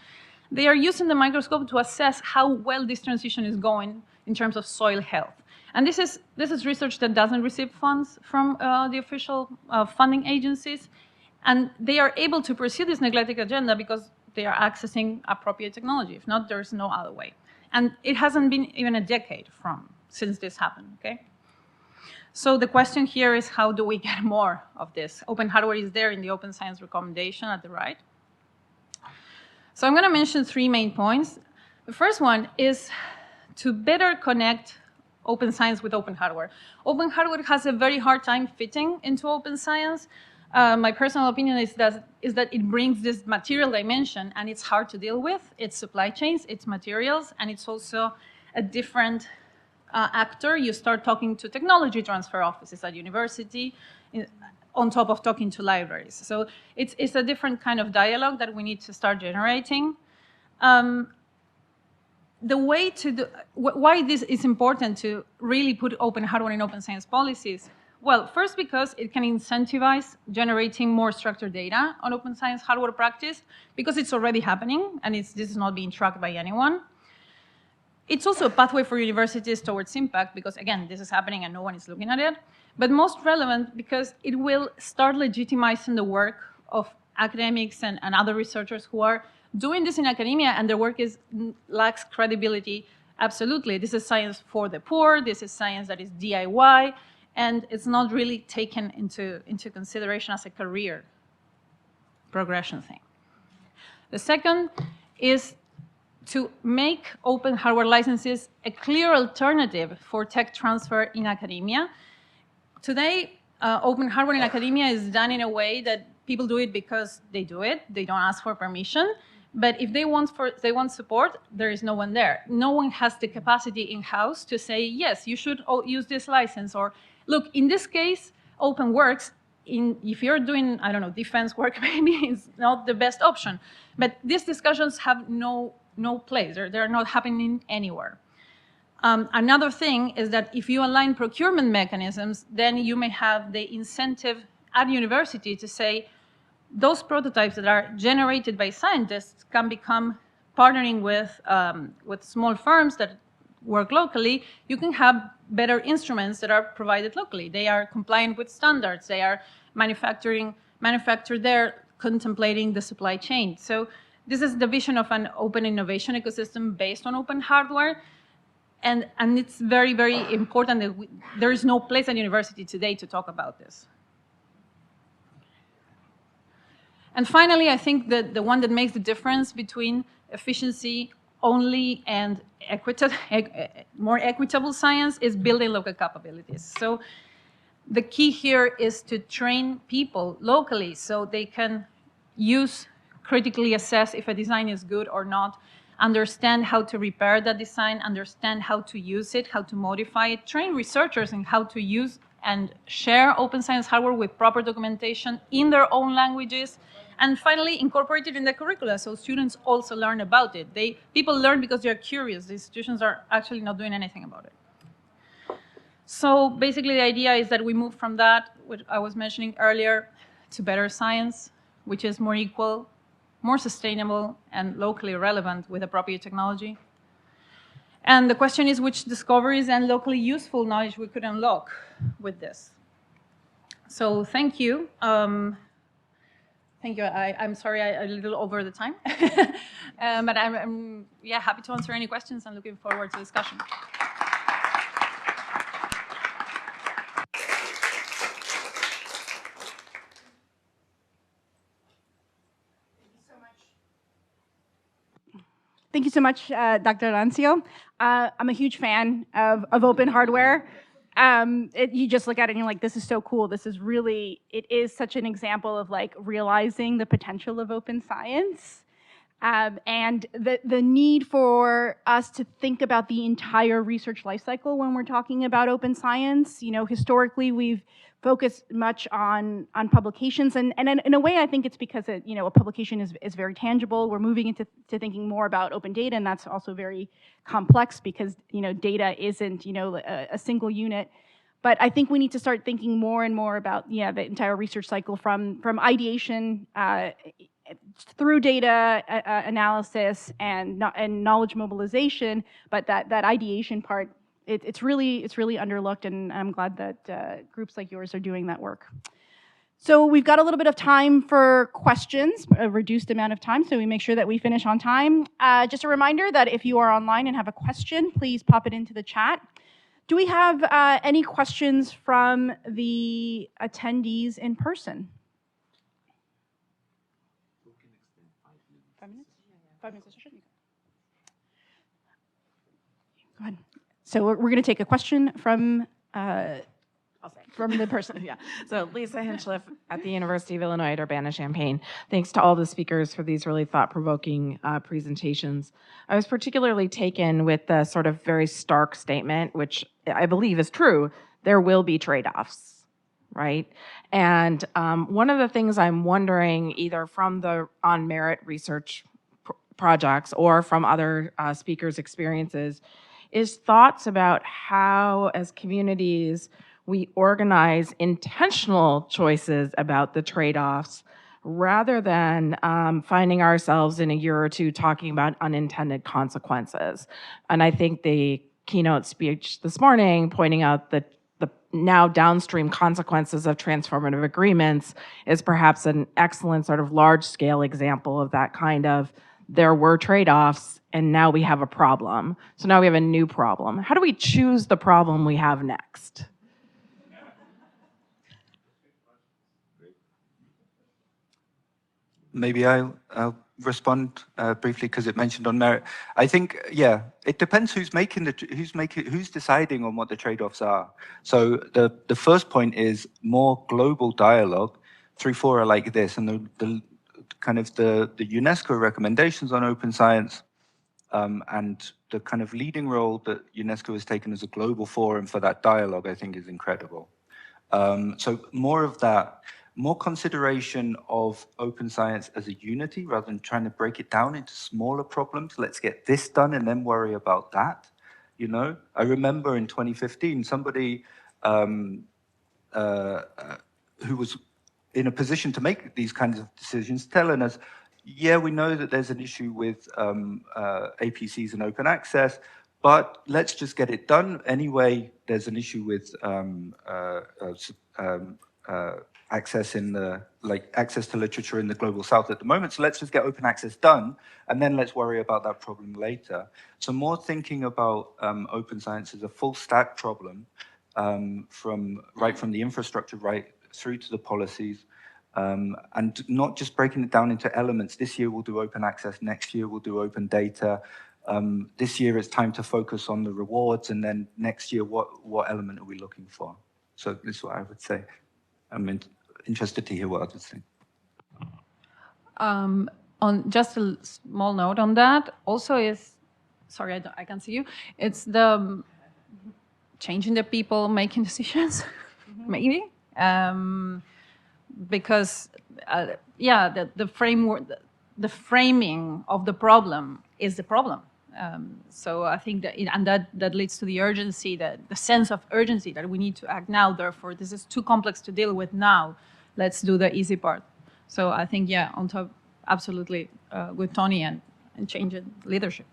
they are using the microscope to assess how well this transition is going in terms of soil health. And this is research that doesn't receive funds from the official funding agencies. And they are able to pursue this neglected agenda because they are accessing appropriate technology. If not, there's no other way. And it hasn't been even a decade since this happened, okay? So the question here is, how do we get more of this? Open hardware is there in the Open Science recommendation at the right. So I'm going to mention 3 main points. The first one is to better connect open science with open hardware. Open hardware has a very hard time fitting into open science. My personal opinion is that it brings this material dimension, and it's hard to deal with. It's supply chains, it's materials, and it's also a different actor. You start talking to technology transfer offices at university on top of talking to libraries. So it's a different kind of dialogue that we need to start generating. The way to do, why this is important to really put open hardware in open science policies? Well, first because it can incentivize generating more structured data on open science hardware practice, because it's already happening and this is not being tracked by anyone. It's also a pathway for universities towards impact because, again, this is happening and no one is looking at it. But most relevant because it will start legitimizing the work of academics and other researchers who are doing this in academia, and their work lacks credibility. Absolutely. This is science for the poor. This is science that is DIY, and it's not really taken into consideration as a career progression thing. The second is to make open hardware licenses a clear alternative for tech transfer in academia. Today, open hardware in academia is done in a way that people do it because they do it. They don't ask for permission. But if they want support, there is no one there. No one has the capacity in-house to say, yes, you should use this license. Or, look, in this case, open works. If you're doing, I don't know, defense work, maybe it's not the best option. But these discussions have no place. They're not happening anywhere. Another thing is that if you align procurement mechanisms, then you may have the incentive at university to say those prototypes that are generated by scientists can become partnering with small firms that work locally. You can have better instruments that are provided locally. They are compliant with standards. They are manufactured there, contemplating the supply chain. So this is the vision of an open innovation ecosystem based on open hardware. And it's very, very important that there is no place at university today to talk about this. And finally, I think that the one that makes the difference between efficiency only and more equitable science is building local capabilities. So the key here is to train people locally so they can critically assess if a design is good or not, understand how to repair that design, understand how to use it, how to modify it, train researchers in how to use and share open science hardware with proper documentation in their own languages, and finally incorporate it in the curricula so students also learn about it. People learn because they're curious. The institutions are actually not doing anything about it. So basically the idea is that we move from that, which I was mentioning earlier, to better science, which is more equal, more sustainable, and locally relevant with appropriate technology. And the question is which discoveries and locally useful knowledge we could unlock with this. So thank you. Thank you. I'm sorry I'm a little over the time, but I'm happy to answer any questions and looking forward to discussion. Thank you so much, Dr. Rancio. I'm a huge fan of open hardware. You just look at it and you're like, this is so cool. This is really, it is such an example of like realizing the potential of open science. And the need for us to think about the entire research lifecycle when we're talking about open science. You know, historically, we've focused much on publications, and in a way, I think it's because a publication is very tangible. We're moving into thinking more about open data, and that's also very complex because data isn't a single unit. But I think we need to start thinking more and more about the entire research cycle from ideation through data analysis and knowledge mobilization. But that ideation part, it's really underlooked, and I'm glad that groups like yours are doing that work. So we've got a little bit of time for questions, a reduced amount of time, so we make sure that we finish on time. Just a reminder that if you are online and have a question, please pop it into the chat. Do we have any questions from the attendees in person? 5 minutes? 5 minutes of session? Go ahead. So we're going to take a question from the person. Yeah. So Lisa Hinchliffe at the University of Illinois at Urbana-Champaign. Thanks to all the speakers for these really thought-provoking presentations. I was particularly taken with the sort of very stark statement, which I believe is true, there will be trade-offs, right? And one of the things I'm wondering, either from the on-merit research projects or from other speakers' experiences, is thoughts about how, as communities, we organize intentional choices about the trade-offs rather than finding ourselves in a year or two talking about unintended consequences. And I think the keynote speech this morning pointing out the now downstream consequences of transformative agreements is perhaps an excellent sort of large-scale example of that kind of there were trade-offs and now we have a problem. So now we have a new problem. How do we choose the problem we have next? Maybe I'll respond briefly because it mentioned on merit. I think, yeah, it depends who's deciding on what the trade-offs are. So the first point is more global dialogue through fora like this, and the kind of the UNESCO recommendations on open science, and the kind of leading role that UNESCO has taken as a global forum for that dialogue, I think is incredible. So more of that. More consideration of open science as a unity rather than trying to break it down into smaller problems. Let's get this done and then worry about that. You know, I remember in 2015, somebody who was in a position to make these kinds of decisions, telling us, yeah, we know that there's an issue with APCs and open access, but let's just get it done. Anyway, there's an issue with access access to literature in the global south at the moment. So let's just get open access done, and then let's worry about that problem later. So more thinking about open science as a full stack problem, from the infrastructure right through to the policies, and not just breaking it down into elements. This year we'll do open access, next year we'll do open data. This year it's time to focus on the rewards, and then next year what element are we looking for? So this is what I would say. I'm interested to hear what others think. On just a small note on that, also is, sorry, I can't see you. It's the changing the people making decisions, maybe, because the framework, the framing of the problem is the problem. So I think that that leads to the urgency, the sense of urgency that we need to act now. Therefore, this is too complex to deal with now. Let's do the easy part. So I think, on top, absolutely with Tony and changing leadership.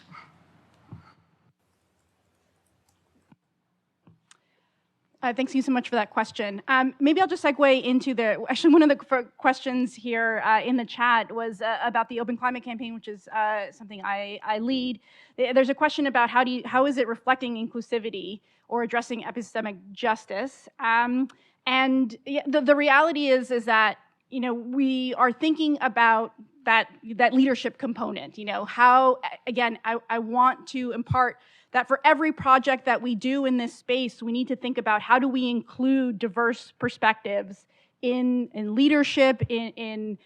Thanks you so much for that question. Maybe I'll just segue into actually one of the questions here in the chat was about the Open Climate Campaign, which is something I lead. There's a question about how is it reflecting inclusivity or addressing epistemic justice? And the reality is that we are thinking about that leadership component. How, again, I want to impart that for every project that we do in this space, we need to think about how do we include diverse perspectives in leadership, in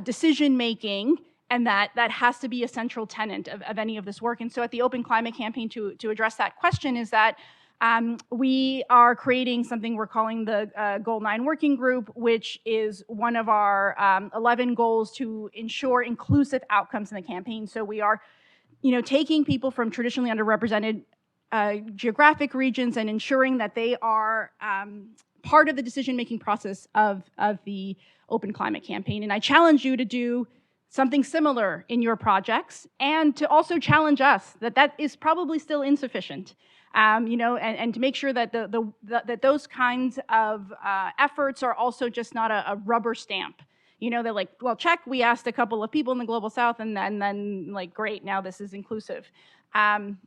decision making, and that has to be a central tenet of any of this work. And so at the Open Climate Campaign, to address that question, is that we are creating something we're calling the Goal 9 Working Group, which is one of our 11 goals to ensure inclusive outcomes in the campaign. So we are taking people from traditionally underrepresented geographic regions and ensuring that they are part of the decision-making process of the Open Climate Campaign. And I challenge you to do something similar in your projects, and to also challenge us that is probably still insufficient. And to make sure that that those kinds of efforts are also just not a rubber stamp. They're like, well, check, we asked a couple of people in the Global South, and then like, great, now this is inclusive.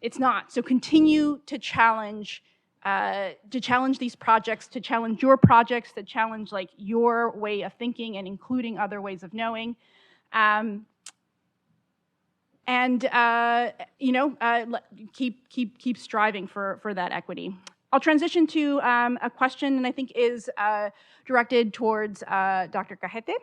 It's not. So continue to challenge these projects, to challenge your projects, to challenge like your way of thinking and including other ways of knowing. Keep striving for that equity. I'll transition to a question, and I think is directed towards Dr. Cajete.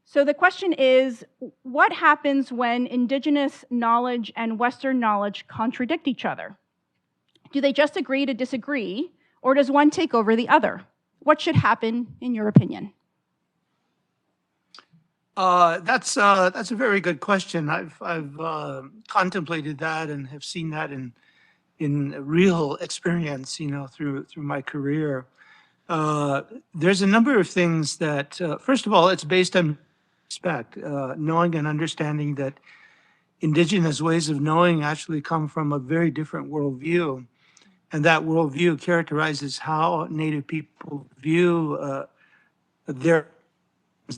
So the question is, what happens when indigenous knowledge and Western knowledge contradict each other? Do they just agree to disagree, or does one take over the other? What should happen, in your opinion? That's a very good question. I've contemplated that and have seen that in real experience, through my career. There's a number of things that, first of all, it's based on respect, knowing and understanding that indigenous ways of knowing actually come from a very different worldview, and that worldview characterizes how Native people view their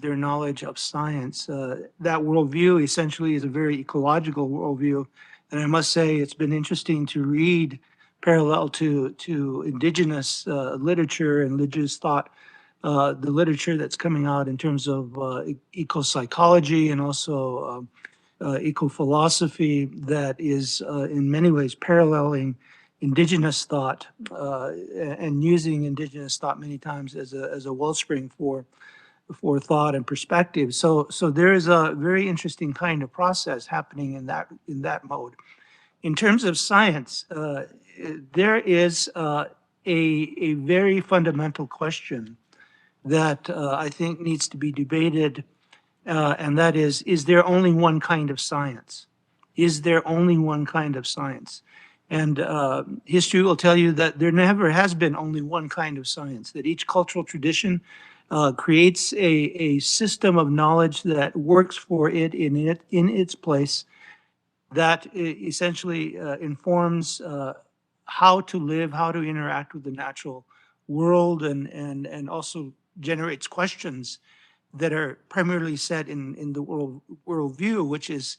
knowledge of science. That worldview essentially is a very ecological worldview, and I must say it's been interesting to read parallel to indigenous literature and indigenous thought, the literature that's coming out in terms of eco-psychology and also eco-philosophy that is in many ways paralleling indigenous thought and using indigenous thought many times as a wellspring for thought and perspective. So there is a very interesting kind of process happening in that mode. In terms of science, there is a very fundamental question that I think needs to be debated, and that is there only one kind of science? Is there only one kind of science? And history will tell you that there never has been only one kind of science, that each cultural tradition creates a system of knowledge that works for it in its place, that essentially informs how to live, how to interact with the natural world, and also generates questions that are primarily set in the worldview, which is,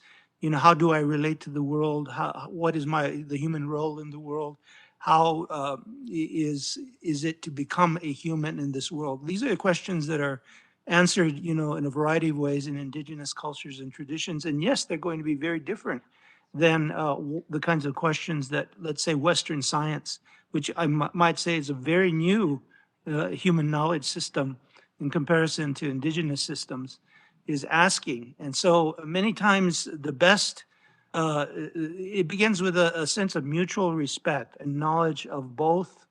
how do I relate to the world? What is the human role in the world? How is it to become a human in this world? These are questions that are answered, in a variety of ways in indigenous cultures and traditions. And yes, they're going to be very different than the kinds of questions that, let's say, Western science, which I might say is a very new human knowledge system in comparison to indigenous systems, is asking. And so many times the best, it begins with a sense of mutual respect and knowledge of both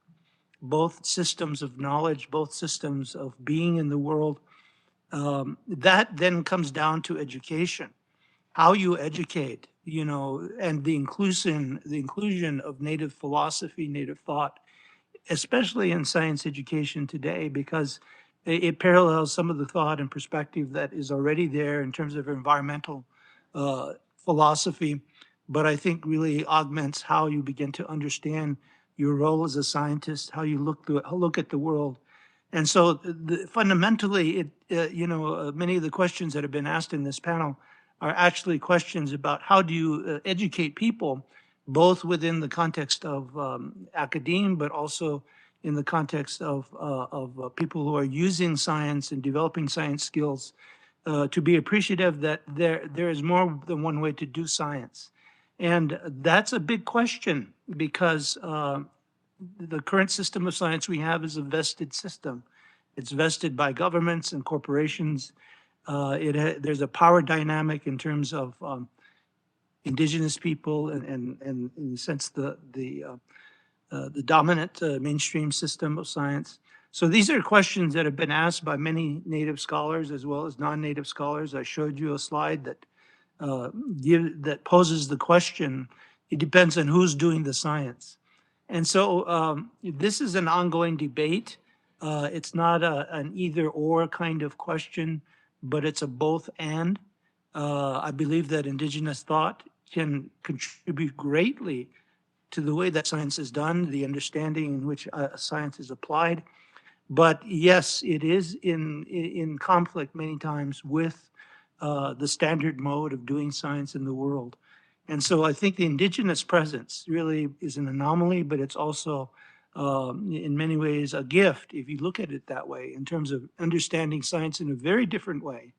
systems of knowledge, both systems of being in the world. That then comes down to education, how you educate, and the inclusion of native philosophy, native thought, especially in science education today, because it parallels some of the thought and perspective that is already there in terms of environmental philosophy, but I think really augments how you begin to understand your role as a scientist, how you look at the world. And so fundamentally, many of the questions that have been asked in this panel are actually questions about how do you educate people, both within the context of academe, but also in the context of people who are using science and developing science skills, to be appreciative that there is more than one way to do science. And that's a big question, because the current system of science we have is a vested system. It's vested by governments and corporations. There's a power dynamic in terms of indigenous people and in a sense the dominant mainstream system of science. So these are questions that have been asked by many native scholars as well as non-native scholars. I showed you a slide that that poses the question. It depends on who's doing the science. And so this is an ongoing debate. It's not an either or kind of question, but it's a both and. I believe that indigenous thought can contribute greatly to the way that science is done, the understanding in which science is applied. But yes, it is in conflict many times with the standard mode of doing science in the world. And so I think the indigenous presence really is an anomaly, but it's also in many ways a gift, if you look at it that way, in terms of understanding science in a very different way,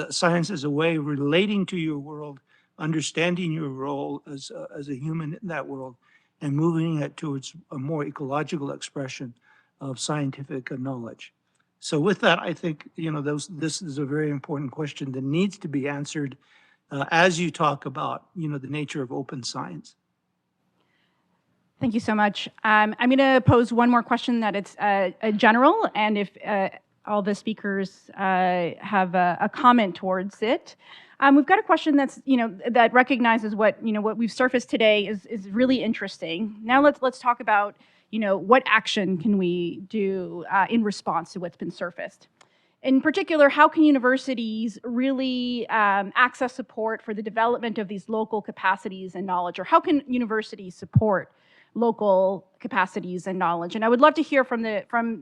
science as a way of relating to your world, understanding your role as a human in that world, and moving it towards a more ecological expression of scientific knowledge. So with that, I think, this is a very important question that needs to be answered as you talk about, the nature of open science. Thank you so much. I'm going to pose one more question that it's a general, and if all the speakers have a comment towards it. We've got a question that's, that recognizes what we've surfaced today is really interesting. Now let's talk about, what action can we do in response to what's been surfaced. In particular, how can universities really access support for the development of these local capacities and knowledge, or how can universities support local capacities and knowledge? And I would love to hear from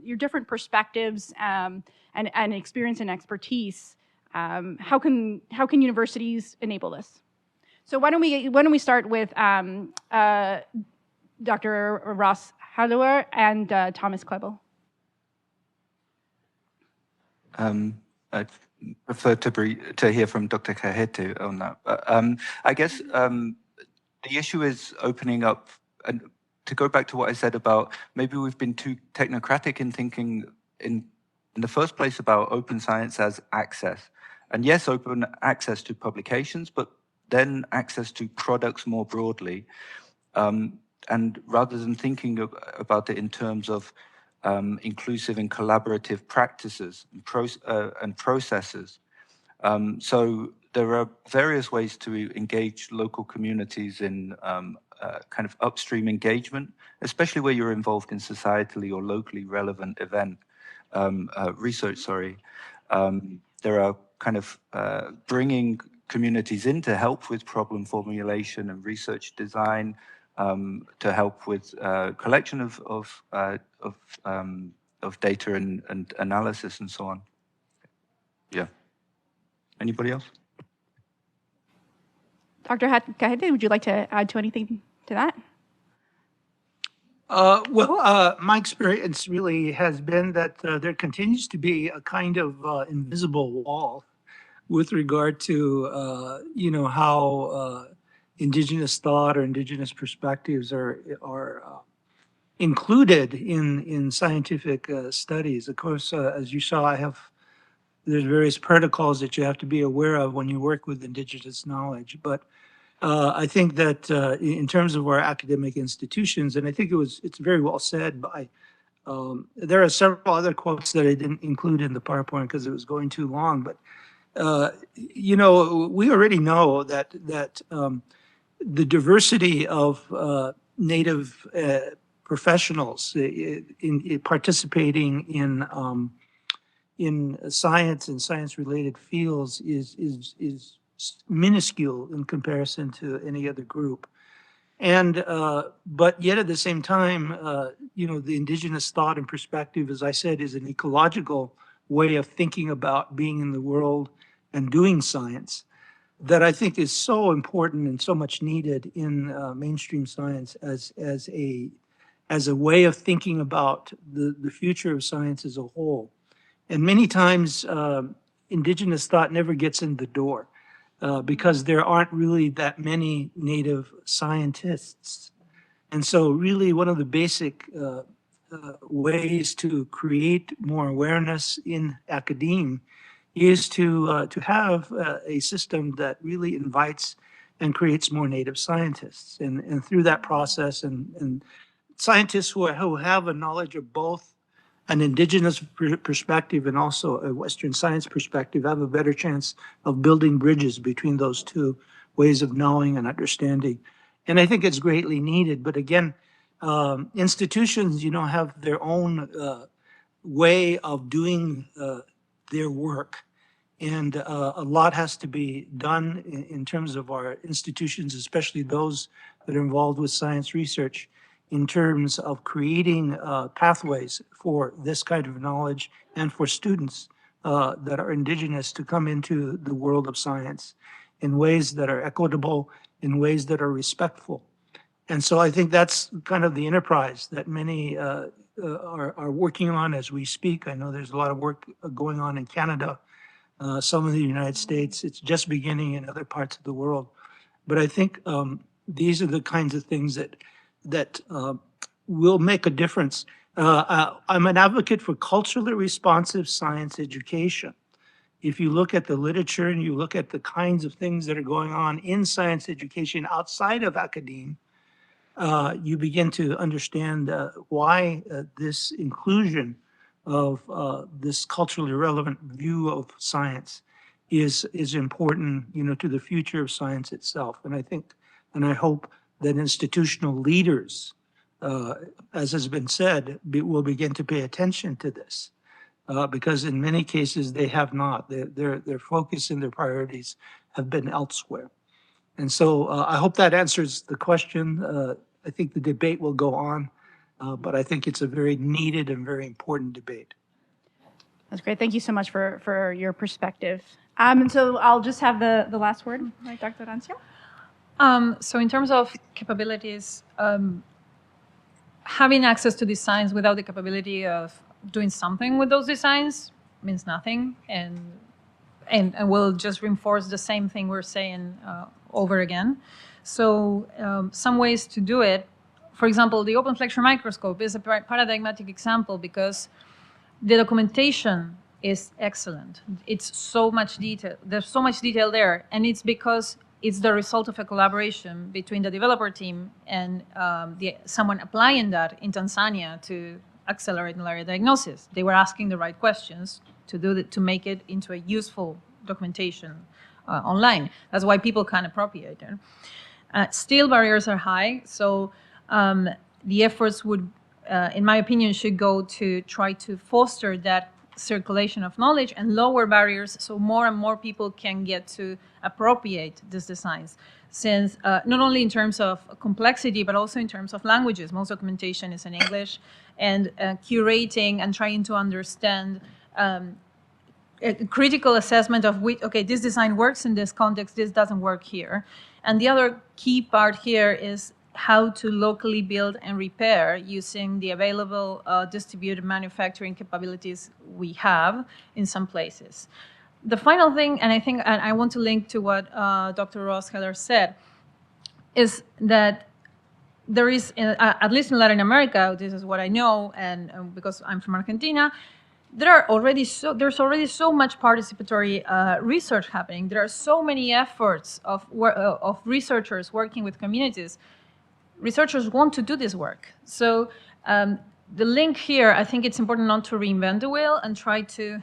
your different perspectives and experience and expertise. How can universities enable this? So why don't we start with Dr. Ross Hallower and Thomas Klebel. I'd prefer to hear from Dr. Kahetu on that. But, I guess the issue is opening up, and to go back to what I said about maybe we've been too technocratic in thinking in the first place about open science as access. And yes, open access to publications, but then access to products more broadly. And rather than thinking about it in terms of inclusive and collaborative practices and processes. So there are various ways to engage local communities in kind of upstream engagement, especially where you're involved in societally or locally relevant event. research, there are kind of bringing communities in to help with problem formulation and research design, to help with collection of data and analysis and so on. Yeah. Anybody else? Dr. Kahete, would you like to add to anything to that? My experience really has been that there continues to be a kind of invisible wall with regard to, how indigenous thought or indigenous perspectives are included in scientific studies. Of course, as you saw, there's various protocols that you have to be aware of when you work with indigenous knowledge. But I think that in terms of our academic institutions, and I think it's very well said by, there are several other quotes that I didn't include in the PowerPoint because it was going too long, but we already know that the diversity of Native professionals in participating in science and science-related fields is minuscule in comparison to any other group. And but yet at the same time, the indigenous thought and perspective, as I said, is an ecological way of thinking about being in the world and doing science that I think is so important and so much needed in mainstream science as a way of thinking about the future of science as a whole. And many times, indigenous thought never gets in the door. Because there aren't really that many Native scientists. And so really one of the basic ways to create more awareness in academia is to have a system that really invites and creates more Native scientists. And through that process, and scientists who have a knowledge of both an indigenous perspective and also a Western science perspective have a better chance of building bridges between those two ways of knowing and understanding. And I think it's greatly needed. But again, institutions, have their own way of doing their work. And a lot has to be done in terms of our institutions, especially those that are involved with science research, in terms of creating pathways for this kind of knowledge and for students that are indigenous to come into the world of science in ways that are equitable, in ways that are respectful. And so I think that's kind of the enterprise that many are working on as we speak. I know there's a lot of work going on in Canada, some in the United States. It's just beginning in other parts of the world. But I think these are the kinds of things that will make a difference. I'm an advocate for culturally responsive science education. If you look at the literature and you look at the kinds of things that are going on in science education outside of academia, you begin to understand why this inclusion of this culturally relevant view of science is important, to the future of science itself. And I think, and I hope that institutional leaders, as has been said, will begin to pay attention to this, because in many cases they have not. Their focus and their priorities have been elsewhere. And so I hope that answers the question. I think the debate will go on, but I think it's a very needed and very important debate. That's great. Thank you so much for your perspective. And so I'll just have the last word, right, Dr. Rancio? So in terms of capabilities, having access to designs without the capability of doing something with those designs means nothing, and will just reinforce the same thing we're saying over again. So some ways to do it, for example, the open flexure microscope is a paradigmatic example because the documentation is excellent. It's so much detail. There's so much detail there, and it's because it's the result of a collaboration between the developer team and someone applying that in Tanzania to accelerate malaria diagnosis. They were asking the right questions to make it into a useful documentation online. That's why people can appropriate it. Still, barriers are high, so the efforts would in my opinion, should go to try to foster that circulation of knowledge and lower barriers so more and more people can get to appropriate these designs. Since not only in terms of complexity, but also in terms of languages. Most documentation is in English, and curating and trying to understand a critical assessment of which, okay, this design works in this context, this doesn't work here. And the other key part here is how to locally build and repair using the available distributed manufacturing capabilities we have in some places. The final thing, and I want to link to what Dr. Ross-Heller said, is that there is, at least in Latin America, this is what I know, and because I'm from Argentina, there's already so much participatory research happening. There are so many efforts of researchers working with communities. Researchers want to do this work. So the link here, I think it's important not to reinvent the wheel and try to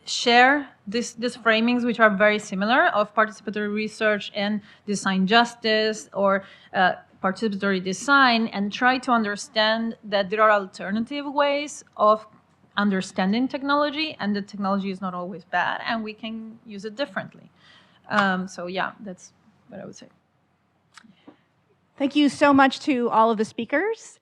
share these framings, which are very similar, of participatory research and design justice or participatory design, and try to understand that there are alternative ways of understanding technology, and the technology is not always bad, and we can use it differently. So yeah, that's what I would say. Thank you so much to all of the speakers.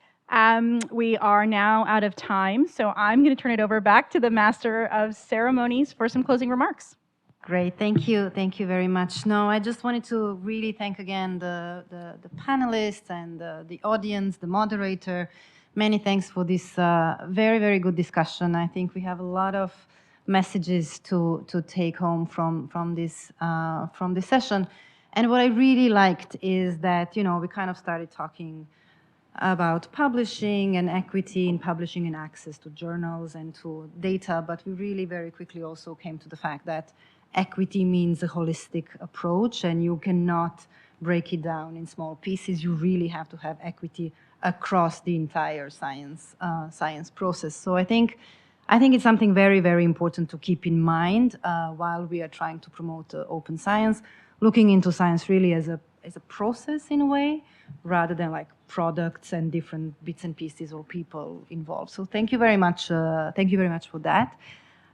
We are now out of time, so I'm going to turn it over back to the Master of Ceremonies for some closing remarks. Great, thank you very much. No, I just wanted to really thank again the panelists and the audience, the moderator. Many thanks for this very, very good discussion. I think we have a lot of messages to take home from this session. And what I really liked is that, you know, we kind of started talking about publishing and equity in publishing and access to journals and to data, but we really very quickly also came to the fact that equity means a holistic approach, and you cannot break it down in small pieces. You really have to have equity across the entire science process. So I think it's something very, very important to keep in mind while we are trying to promote open science, looking into science really as a process in a way, rather than like products and different bits and pieces or people involved. So thank you very much for that.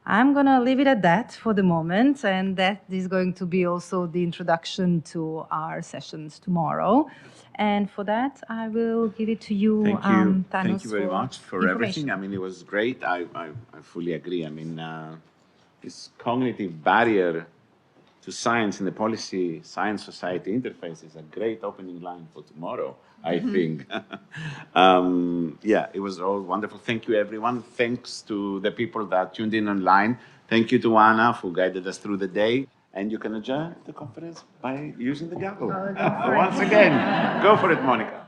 I'm going to leave it at that for the moment, and that is going to be also the introduction to our sessions tomorrow. And for that, I will give it to you, Thanos. Thank you very much for everything. I mean, it was great. I fully agree. I mean, this cognitive barrier to science in the policy science society interface is a great opening line for tomorrow, I think. Yeah, it was all wonderful. Thank you, everyone. Thanks to the people that tuned in online. Thank you to Anna, who guided us through the day. And you can adjourn the conference by using the gavel. Once again, go for it, Monica.